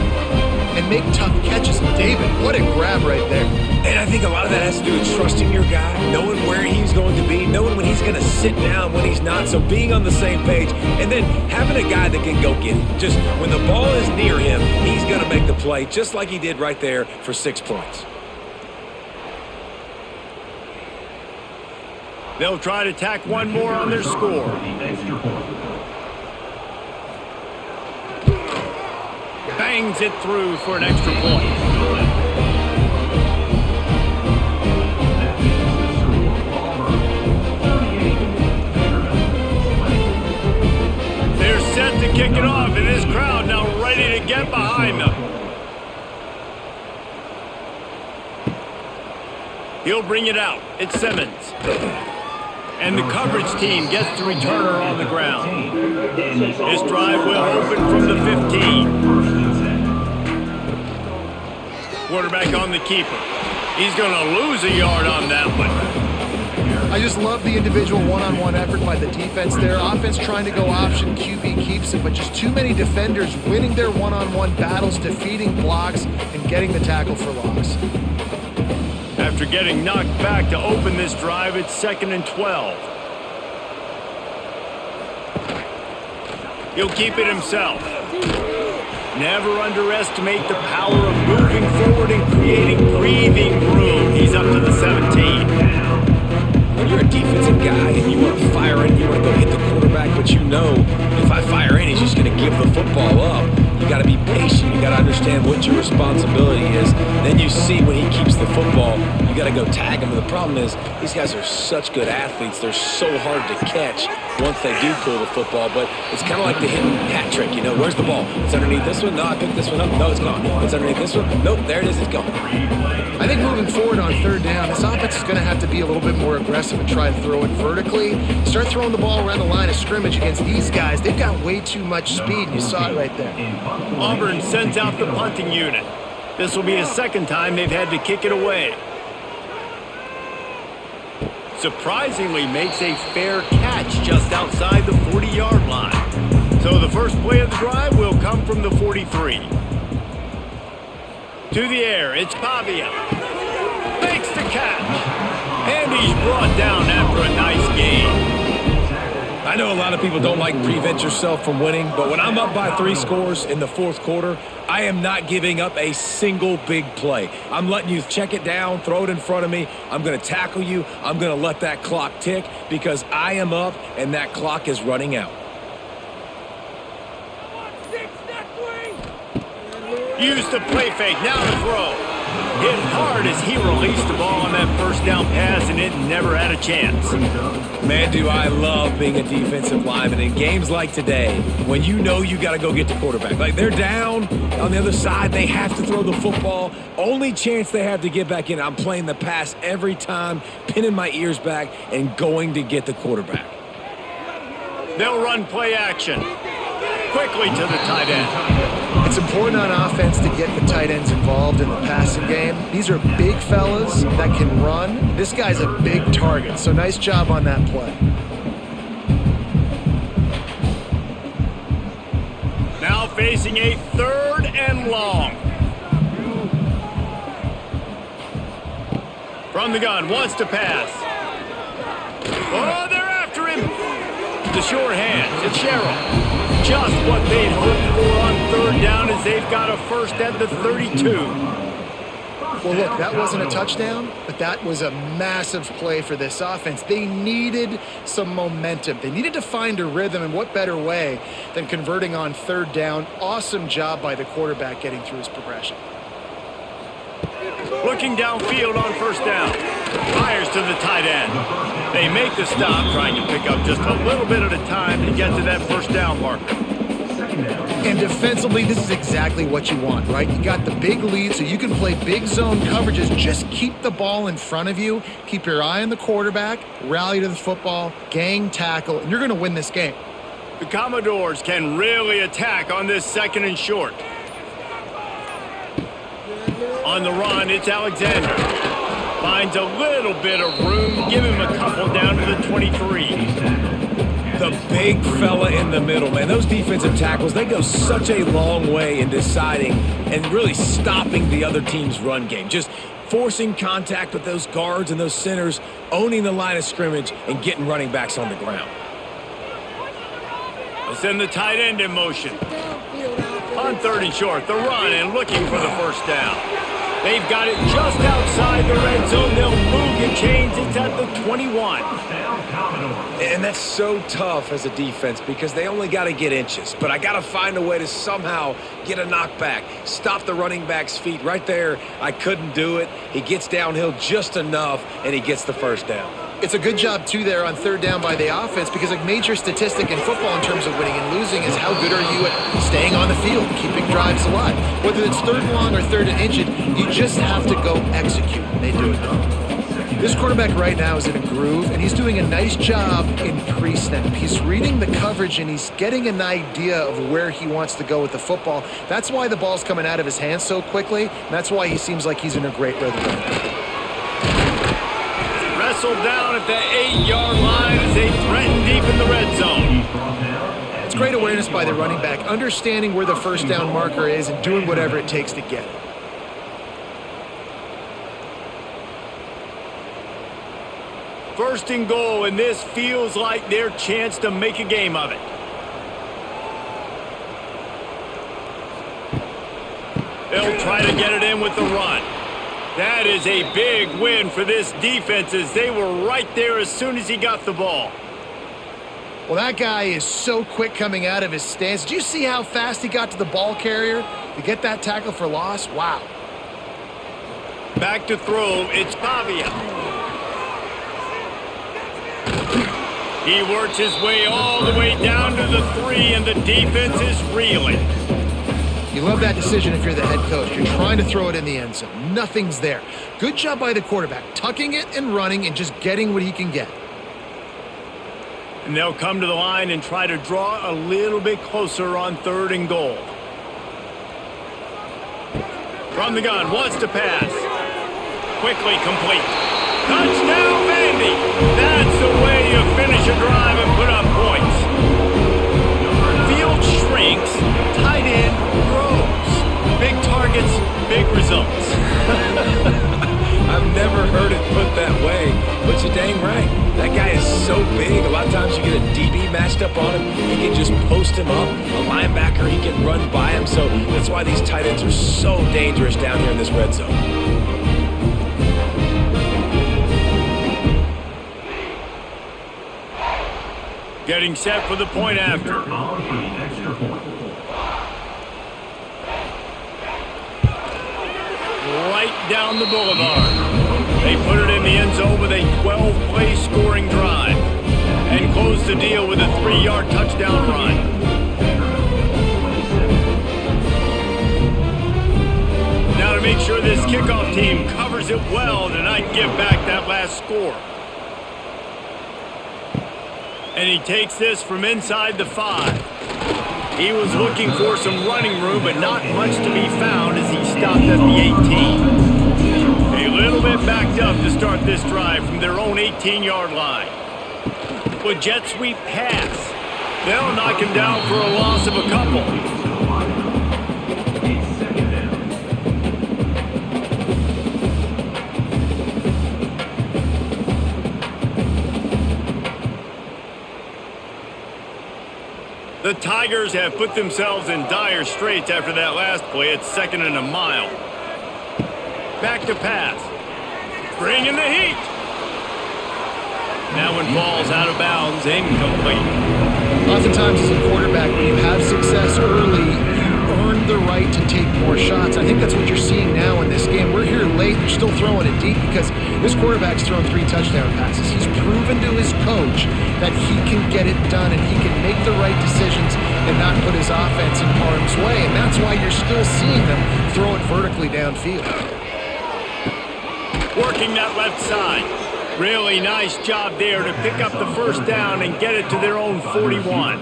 and make tough catches. And David, what a grab right there. And I think a lot of that has to do with trusting your guy, knowing where he's going to be, knowing when he's going to sit down, when he's not. So being on the same page, and then having a guy that can go get it. Just when the ball is near him, he's going to make the play, just like he did right there for 6 points. They'll try to tack one more on their score. Bangs it through for an extra point. They're set to kick it off, and this crowd now ready to get behind them. He'll bring it out. It's Simmons. And the coverage team gets the returner on the ground. This drive will open from the 15. Quarterback on the keeper. He's going to lose a yard on that one. I just love the individual one-on-one effort by the defense there. Offense trying to go option, QB keeps it, but just too many defenders winning their one-on-one battles, defeating blocks, and getting the tackle for loss. After getting knocked back to open this drive, it's 2nd and 12. He'll keep it himself. Never underestimate the power of moving forward and creating breathing room. He's up to the 17. When you're a defensive guy and you want to fire in, you want to go hit the quarterback, but you know if I fire in, he's just going to give the football up. You got to be patient. You got to understand what your responsibility is. Then you see when he keeps the football, you got to go tag him. But the problem is these guys are such good athletes. They're so hard to catch once they do pull the football. But it's kind of like the hidden hat trick. You know, where's the ball? It's underneath this one. No, I picked this one up. No, it's gone. It's underneath this one. Nope, there it is. It's gone. I think moving forward on 3rd down, this offense is going to have to be a little bit more aggressive and try to throw it vertically. Start throwing the ball around the line of scrimmage against these guys. They've got way too much speed. You saw it right there. Auburn sends out the punting unit. This will be the 2nd time they've had to kick it away. Surprisingly makes a fair catch just outside the 40-yard line. So the first play of the drive will come from the 43. To the air, it's Pavia. Makes the catch. And he's brought down after a nice game. I know a lot of people don't like prevent yourself from winning, but when I'm up by 3 scores in the 4th quarter, I am not giving up a single big play. I'm letting you check it down, throw it in front of me. I'm going to tackle you. I'm going to let that clock tick because I am up and that clock is running out. Use the play fake, now to throw. Hit hard as he released the ball on that first down pass, and it never had a chance. Man, do I love being a defensive lineman in games like today when you know you got to go get the quarterback. Like, they're down on the other side. They have to throw the football. Only chance they have to get back in. I'm playing the pass every time, pinning my ears back, and going to get the quarterback. They'll run play action. Quickly to the tight end. It's important on offense to get the tight ends involved in the passing game. These are big fellas that can run. This guy's a big target, so nice job on that play. Now facing a 3rd and long. From the gun, wants to pass. Oh, they're after him. The short hands, it's Sherrill. Just what they'd hoped for on 3rd down as they've got a first at the 32. Well, look, that wasn't a touchdown, but that was a massive play for this offense. They needed some momentum. They needed to find a rhythm, and what better way than converting on third down. Awesome job by the quarterback getting through his progression. Looking downfield on first down. Fires to the tight end. They make the stop, trying to pick up just a little bit at a time to get to that first down marker. And defensively, this is exactly what you want, right? You got the big lead, so you can play big zone coverages. Just keep the ball in front of you. Keep your eye on the quarterback. Rally to the football. Gang tackle. And you're going to win this game. The Commodores can really attack on this second and short. On the run, it's Alexander. Finds a little bit of room. Give him a couple down to the 23. The big fella in the middle, man. Those defensive tackles, they go such a long way in deciding and really stopping the other team's run game. Just forcing contact with those guards and those centers, owning the line of scrimmage, and getting running backs on the ground. They'll send the tight end in motion. On third and short, the run and looking for the first down. They've got it just outside the red zone. They'll move and change. It's at the 21. And that's so tough as a defense because they only got to get inches. But I got to find a way to somehow get a knockback, stop the running back's feet. Right there, I couldn't do it. He gets downhill just enough, and he gets the first down. It's a good job, too, there on third down by the offense because a major statistic in football in terms of winning and losing is how good are you at staying on the field, keeping drives alive. Whether it's third and long or third and inches, you just have to go execute. They do it. This quarterback right now is in a groove, and he's doing a nice job in pre-snap. He's reading the coverage, and he's getting an idea of where he wants to go with the football. That's why the ball's coming out of his hands so quickly, and that's why he seems like he's in a great rhythm right now. Wrestled down at the 8-yard line as they threaten deep in the red zone. It's great awareness by the running back, understanding where the first down marker is and doing whatever it takes to get it. First and goal, and this feels like their chance to make a game of it. They'll try to get it in with the run. That is a big win for this defense as they were right there as soon as he got the ball. Well, that guy is so quick coming out of his stance. Did you see how fast he got to the ball carrier to get that tackle for loss? Wow. Back to throw, it's Pavia. He works his way all the way down to the 3, and the defense is reeling. You love that decision if you're the head coach. You're trying to throw it in the end zone. Nothing's there. Good job by the quarterback, tucking it and running and just getting what he can get. And they'll come to the line and try to draw a little bit closer on third and goal. From the gun, wants to pass. Quickly complete. Touchdown, Vandy! That's the way you finish a drive and put up points. Field shrinks, tight end grows. Big targets, big results. I've never heard it put that way, but you're dang right. That guy is so big. A lot of times you get a DB matched up on him. He can just post him up. A linebacker, he can run by him. So that's why these tight ends are so dangerous down here in this red zone. Getting set for the point after. Right down the boulevard. They put it in the end zone with a 12-play scoring drive and close the deal with a 3-yard touchdown run. Now to make sure this kickoff team covers it well tonight, give back that last score. And he takes this from inside the 5. He was looking for some running room, but not much to be found as he stopped at the 18. A little bit backed up to start this drive from their own 18-yard line. With jet sweep pass, they'll knock him down for a loss of a couple. The Tigers have put themselves in dire straits after that last play. It's 2nd and a mile. Back to pass. Bringing the heat. That one falls out of bounds, incomplete. Oftentimes as a quarterback, when you have success early, you earn the right to take more shots. I think that's what you're seeing now in this game. We're here late. They're still throwing it deep because this quarterback's thrown 3 touchdown passes. He's proven to his coach that he can get it done and he can make the right decisions and not put his offense in harm's way. And that's why you're still seeing them throw it vertically downfield. Working that left side. Really nice job there to pick up the first down and get it to their own 41.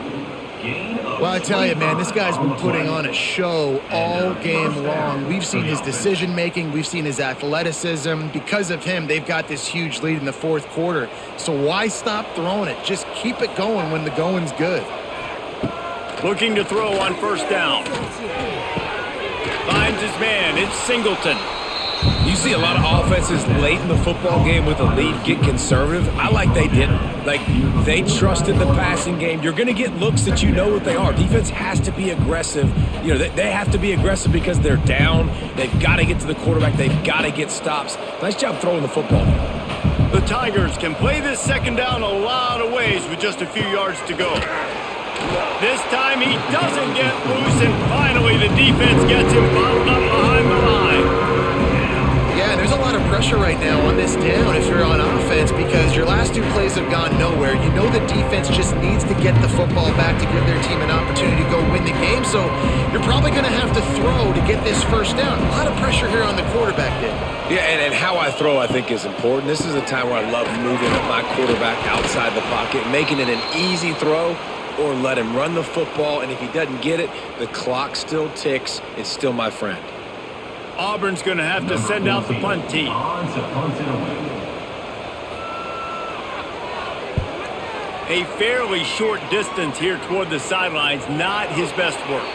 Well, I tell you, man, this guy's been putting on a show all game long. We've seen his decision-making. We've seen his athleticism. Because of him, they've got this huge lead in the fourth quarter. So why stop throwing it? Just keep it going when the going's good. Looking to throw on first down. Finds his man. It's Singleton. You see a lot of offenses late in the football game with a lead get conservative. I like they didn't. Like, they trusted the passing game. You're going to get looks that you know what they are. Defense has to be aggressive. You know, they have to be aggressive because they're down. They've got to get to the quarterback. They've got to get stops. Nice job throwing the football. The Tigers can play this second down a lot of ways with just a few yards to go. This time he doesn't get loose, and finally the defense gets him bottled up behind the line. Yeah, there's a lot of pressure right now on this down if you're on offense because your last 2 plays have gone nowhere. You know the defense just needs to get the football back to give their team an opportunity to go win the game, so you're probably going to have to throw to get this first down. A lot of pressure here on the quarterback, Dave. Yeah, and how I throw, I think, is important. This is a time where I love moving my quarterback outside the pocket, making it an easy throw, or let him run the football, and if he doesn't get it, the clock still ticks. It's still my friend. Auburn's going to have to send out the punt team. A fairly short distance here toward the sidelines, not his best work.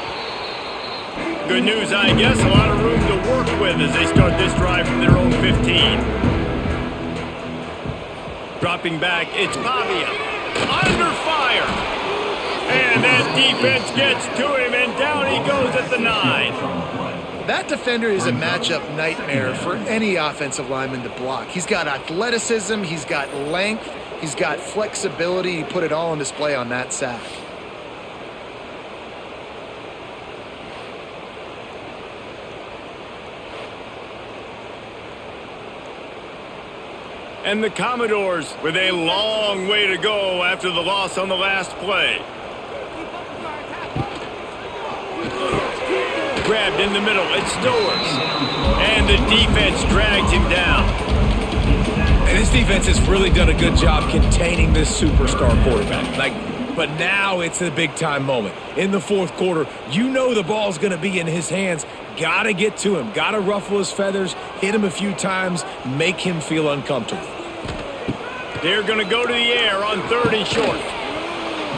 Good news, I guess, a lot of room to work with as they start this drive from their own 15. Dropping back, it's Pavia. Under fire. And that defense gets to him, and down he goes at the 9. That defender is a matchup nightmare for any offensive lineman to block. He's got athleticism, he's got length, he's got flexibility. He put it all on display on that sack. And the Commodores with a long way to go after the loss on the last play. Grabbed in the middle, it's Stowers. And the defense drags him down. And this defense has really done a good job containing this superstar quarterback. But now it's a big-time moment. In the fourth quarter, you know the ball's going to be in his hands. Got to get to him. Got to ruffle his feathers, hit him a few times, make him feel uncomfortable. They're going to go to the air on 3rd and short.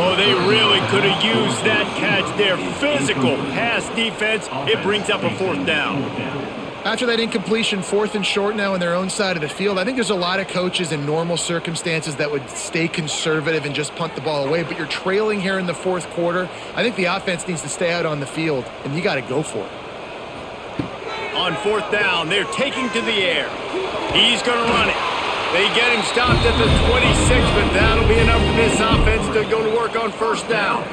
Oh, they really could have used that catch there. Physical pass defense. It brings up a 4th down. After that incompletion, 4th and short now on their own side of the field, I think there's a lot of coaches in normal circumstances that would stay conservative and just punt the ball away. But you're trailing here in the 4th quarter. I think the offense needs to stay out on the field, and you got to go for it. On 4th down, they're taking to the air. He's going to run it. They get him stopped at the 26, but that'll be enough for this offense to go to work on 1st down.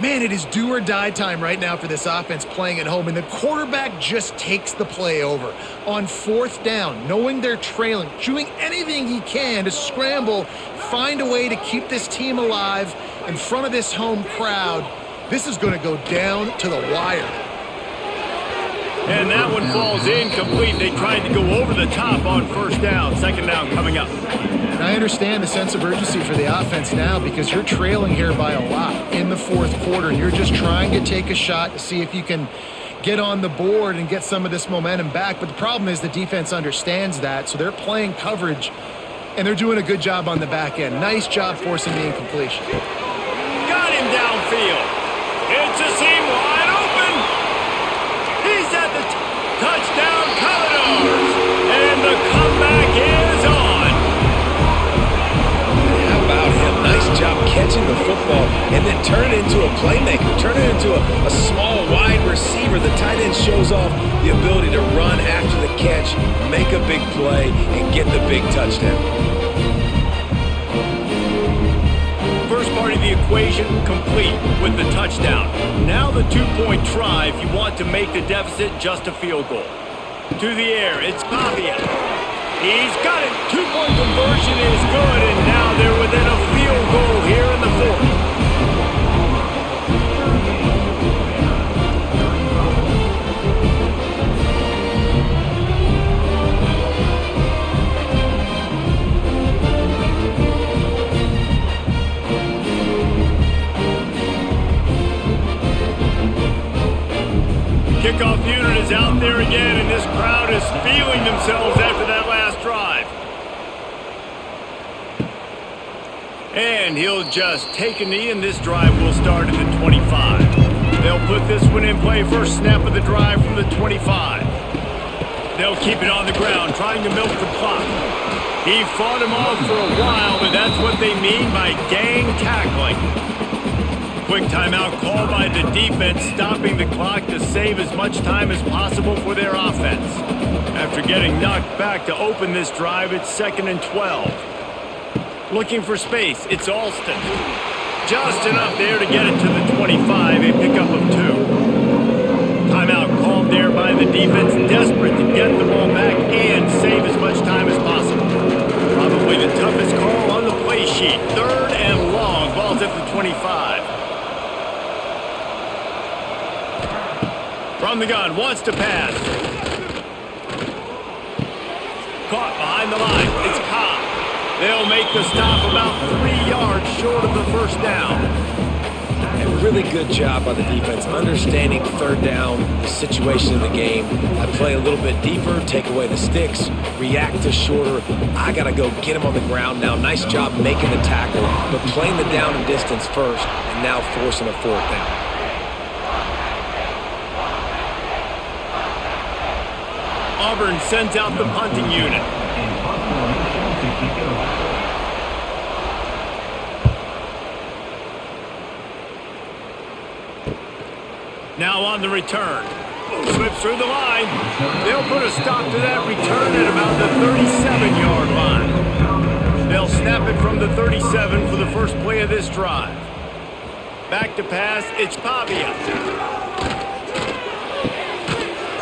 Man, it is do or die time right now for this offense playing at home, and the quarterback just takes the play over. On 4th down, knowing they're trailing, doing anything he can to scramble, find a way to keep this team alive in front of this home crowd. This is going to go down to the wire. And that one falls incomplete. They tried to go over the top on 1st down. 2nd down coming up. And I understand the sense of urgency for the offense now because you're trailing here by a lot in the 4th quarter. You're just trying to take a shot to see if you can get on the board and get some of this momentum back. But the problem is the defense understands that, so they're playing coverage, and they're doing a good job on the back end. Nice job forcing the incompletion. Got him downfield. It's a seam wide open. He's at the touchdown, Commodores. And the comeback is on. How about him? Nice job catching the football and then turn it into a playmaker. Turn it into a small, wide receiver. The tight end shows off the ability to run after the play and get the big touchdown. First part of the equation complete with the touchdown. Now the two-point try if you want to make the deficit just a field goal. To the air, it's Pavia. He's got it. Two-point conversion is good, and now they're within a field goal here in the fourth. Kickoff unit is out there again, and this crowd is feeling themselves after that last drive. And he'll just take a knee, and this drive will start at the 25. They'll put this one in play, first snap of the drive from the 25. They'll keep it on the ground, trying to milk the clock. He fought him off for a while, but that's what they mean by gang tackling. Quick timeout called by the defense, stopping the clock to save as much time as possible for their offense. After getting knocked back to open this drive, it's 2nd and 12. Looking for space, it's Alston. Just enough there to get it to the 25, a pickup of 2. Timeout called there by the defense, desperate to get the ball back and save as much time as possible. Probably the toughest call on the play sheet. 3rd and long, ball's at the 25. From the gun, wants to pass. Caught behind the line. It's Cobb. They'll make the stop about 3 yards short of the first down. And really good job by the defense, understanding 3rd down, the situation of the game. I play a little bit deeper, take away the sticks, react to shorter. I got to go get him on the ground now. Nice job making the tackle, but playing the down and distance first, and now forcing a 4th down. Auburn sends out the punting unit. Now on the return. Slips through the line. They'll put a stop to that return at about the 37-yard line. They'll snap it from the 37 for the first play of this drive. Back to pass, it's Pavia.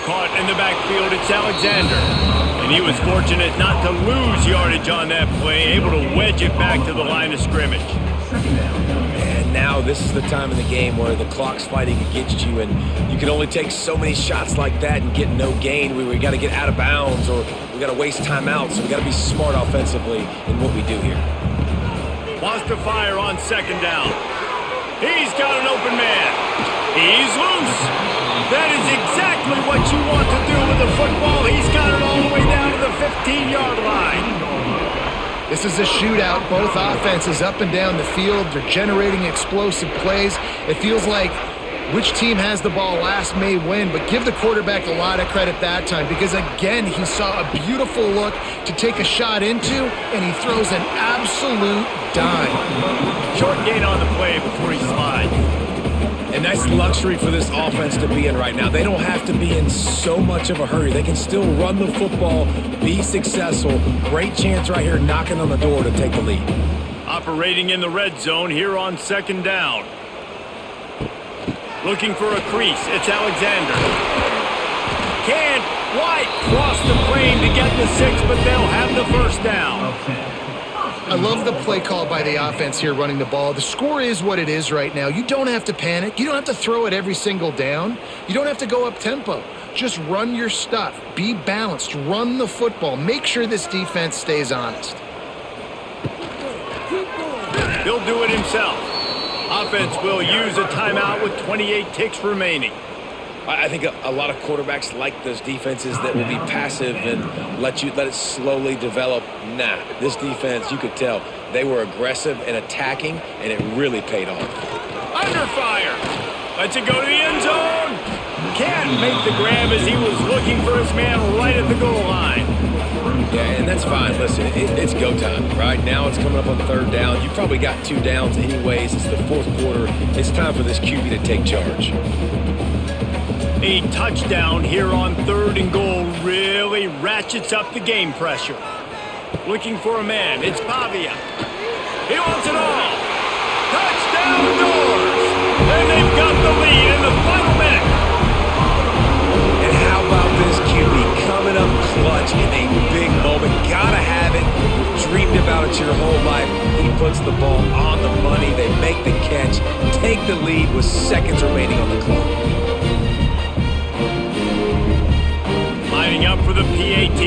Caught in the backfield, it's Alexander. And he was fortunate not to lose yardage on that play, able to wedge it back to the line of scrimmage. And now this is the time in the game where the clock's fighting against you, and you can only take so many shots like that and get no gain. We got to get out of bounds, or we got to waste timeouts. So we got to be smart offensively in what we do here. Wants to fire on 2nd down. He's got an open man. He's loose. That is exactly what you want to do with the football. He's got it all the way down to the 15-yard line. This is a shootout. Both offenses up and down the field. They're generating explosive plays. It feels like which team has the ball last may win, but give the quarterback a lot of credit that time because, again, he saw a beautiful look to take a shot into, and he throws an absolute dime. Short gain on the play before he slides. And that's luxury for this offense to be in right now. They don't have to be in so much of a hurry. They can still run the football, be successful. Great chance right here knocking on the door to take the lead. Operating in the red zone here on 2nd down. Looking for a crease. It's Alexander. Can't quite cross the plane to get the 6, but they'll have the first down. I love the play call by the offense here running the ball. The score is what it is right now. You don't have to panic. You don't have to throw it every single down. You don't have to go up tempo. Just run your stuff. Be balanced. Run the football. Make sure this defense stays honest. He'll do it himself. Offense will use a timeout with 28 ticks remaining. I think a lot of quarterbacks like those defenses that will be passive and let it slowly develop. Nah, this defense, you could tell, they were aggressive and attacking, and it really paid off. Under fire. Lets it go to the end zone. Can't make the grab as he was looking for his man right at the goal line. Yeah, and that's fine. Listen, it's go time. Right now it's coming up on 3rd down. You probably got 2 downs anyways. It's the 4th quarter. It's time for this QB to take charge. A touchdown here on 3rd and goal really ratchets up the game pressure. Looking for a man. It's Pavia. He wants it all. Touchdown doors. And they've got the lead in the final minute. And how about this QB coming up clutch in a big moment? Gotta have it. You've dreamed about it your whole life. He puts the ball on the money. They make the catch, take the lead with seconds remaining on the clock. Lining up for the PAT.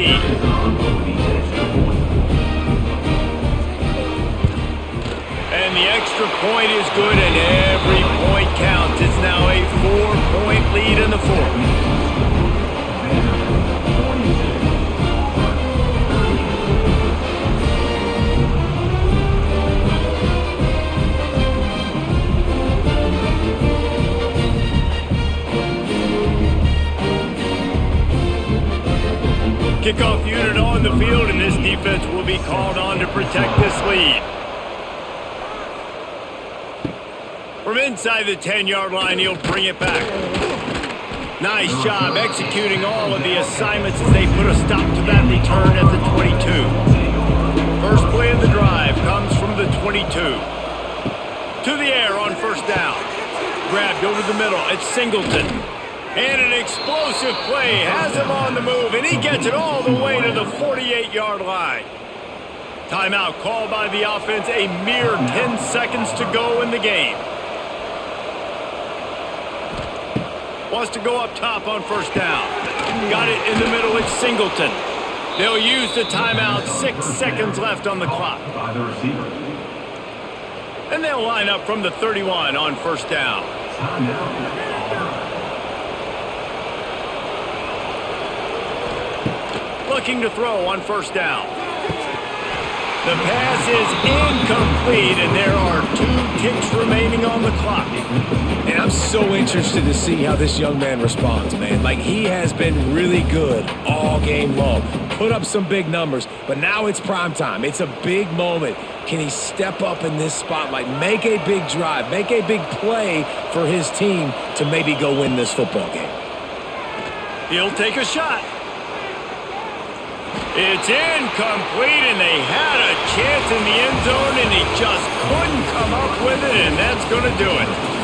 And the extra point is good, and every point counts. It's now a 4-point lead in the 4th. Kickoff unit on the field, and this defense will be called on to protect this lead. From inside the 10-yard line, he'll bring it back. Nice job executing all of the assignments as they put a stop to that return at the 22. First play of the drive comes from the 22. To the air on 1st down. Grabbed over the middle. It's Singleton. And an explosive play has him on the move, and he gets it all the way to the 48-yard line. Timeout called by the offense, a mere 10 seconds to go in the game. Wants to go up top on 1st down. Got it in the middle, it's Singleton. They'll use the timeout, 6 seconds left on the clock. By the receiver. And they'll line up from the 31 on 1st down. Timeout. Looking to throw on 1st down. The pass is incomplete, and there are 2 ticks remaining on the clock. And I'm so interested to see how this young man responds, man. Like, he has been really good all game long. Put up some big numbers, but now it's prime time. It's a big moment. Can he step up in this spotlight, make a big drive, make a big play for his team to maybe go win this football game? He'll take a shot. It's incomplete, and they had a chance in the end zone, and he just couldn't come up with it, and that's going to do it.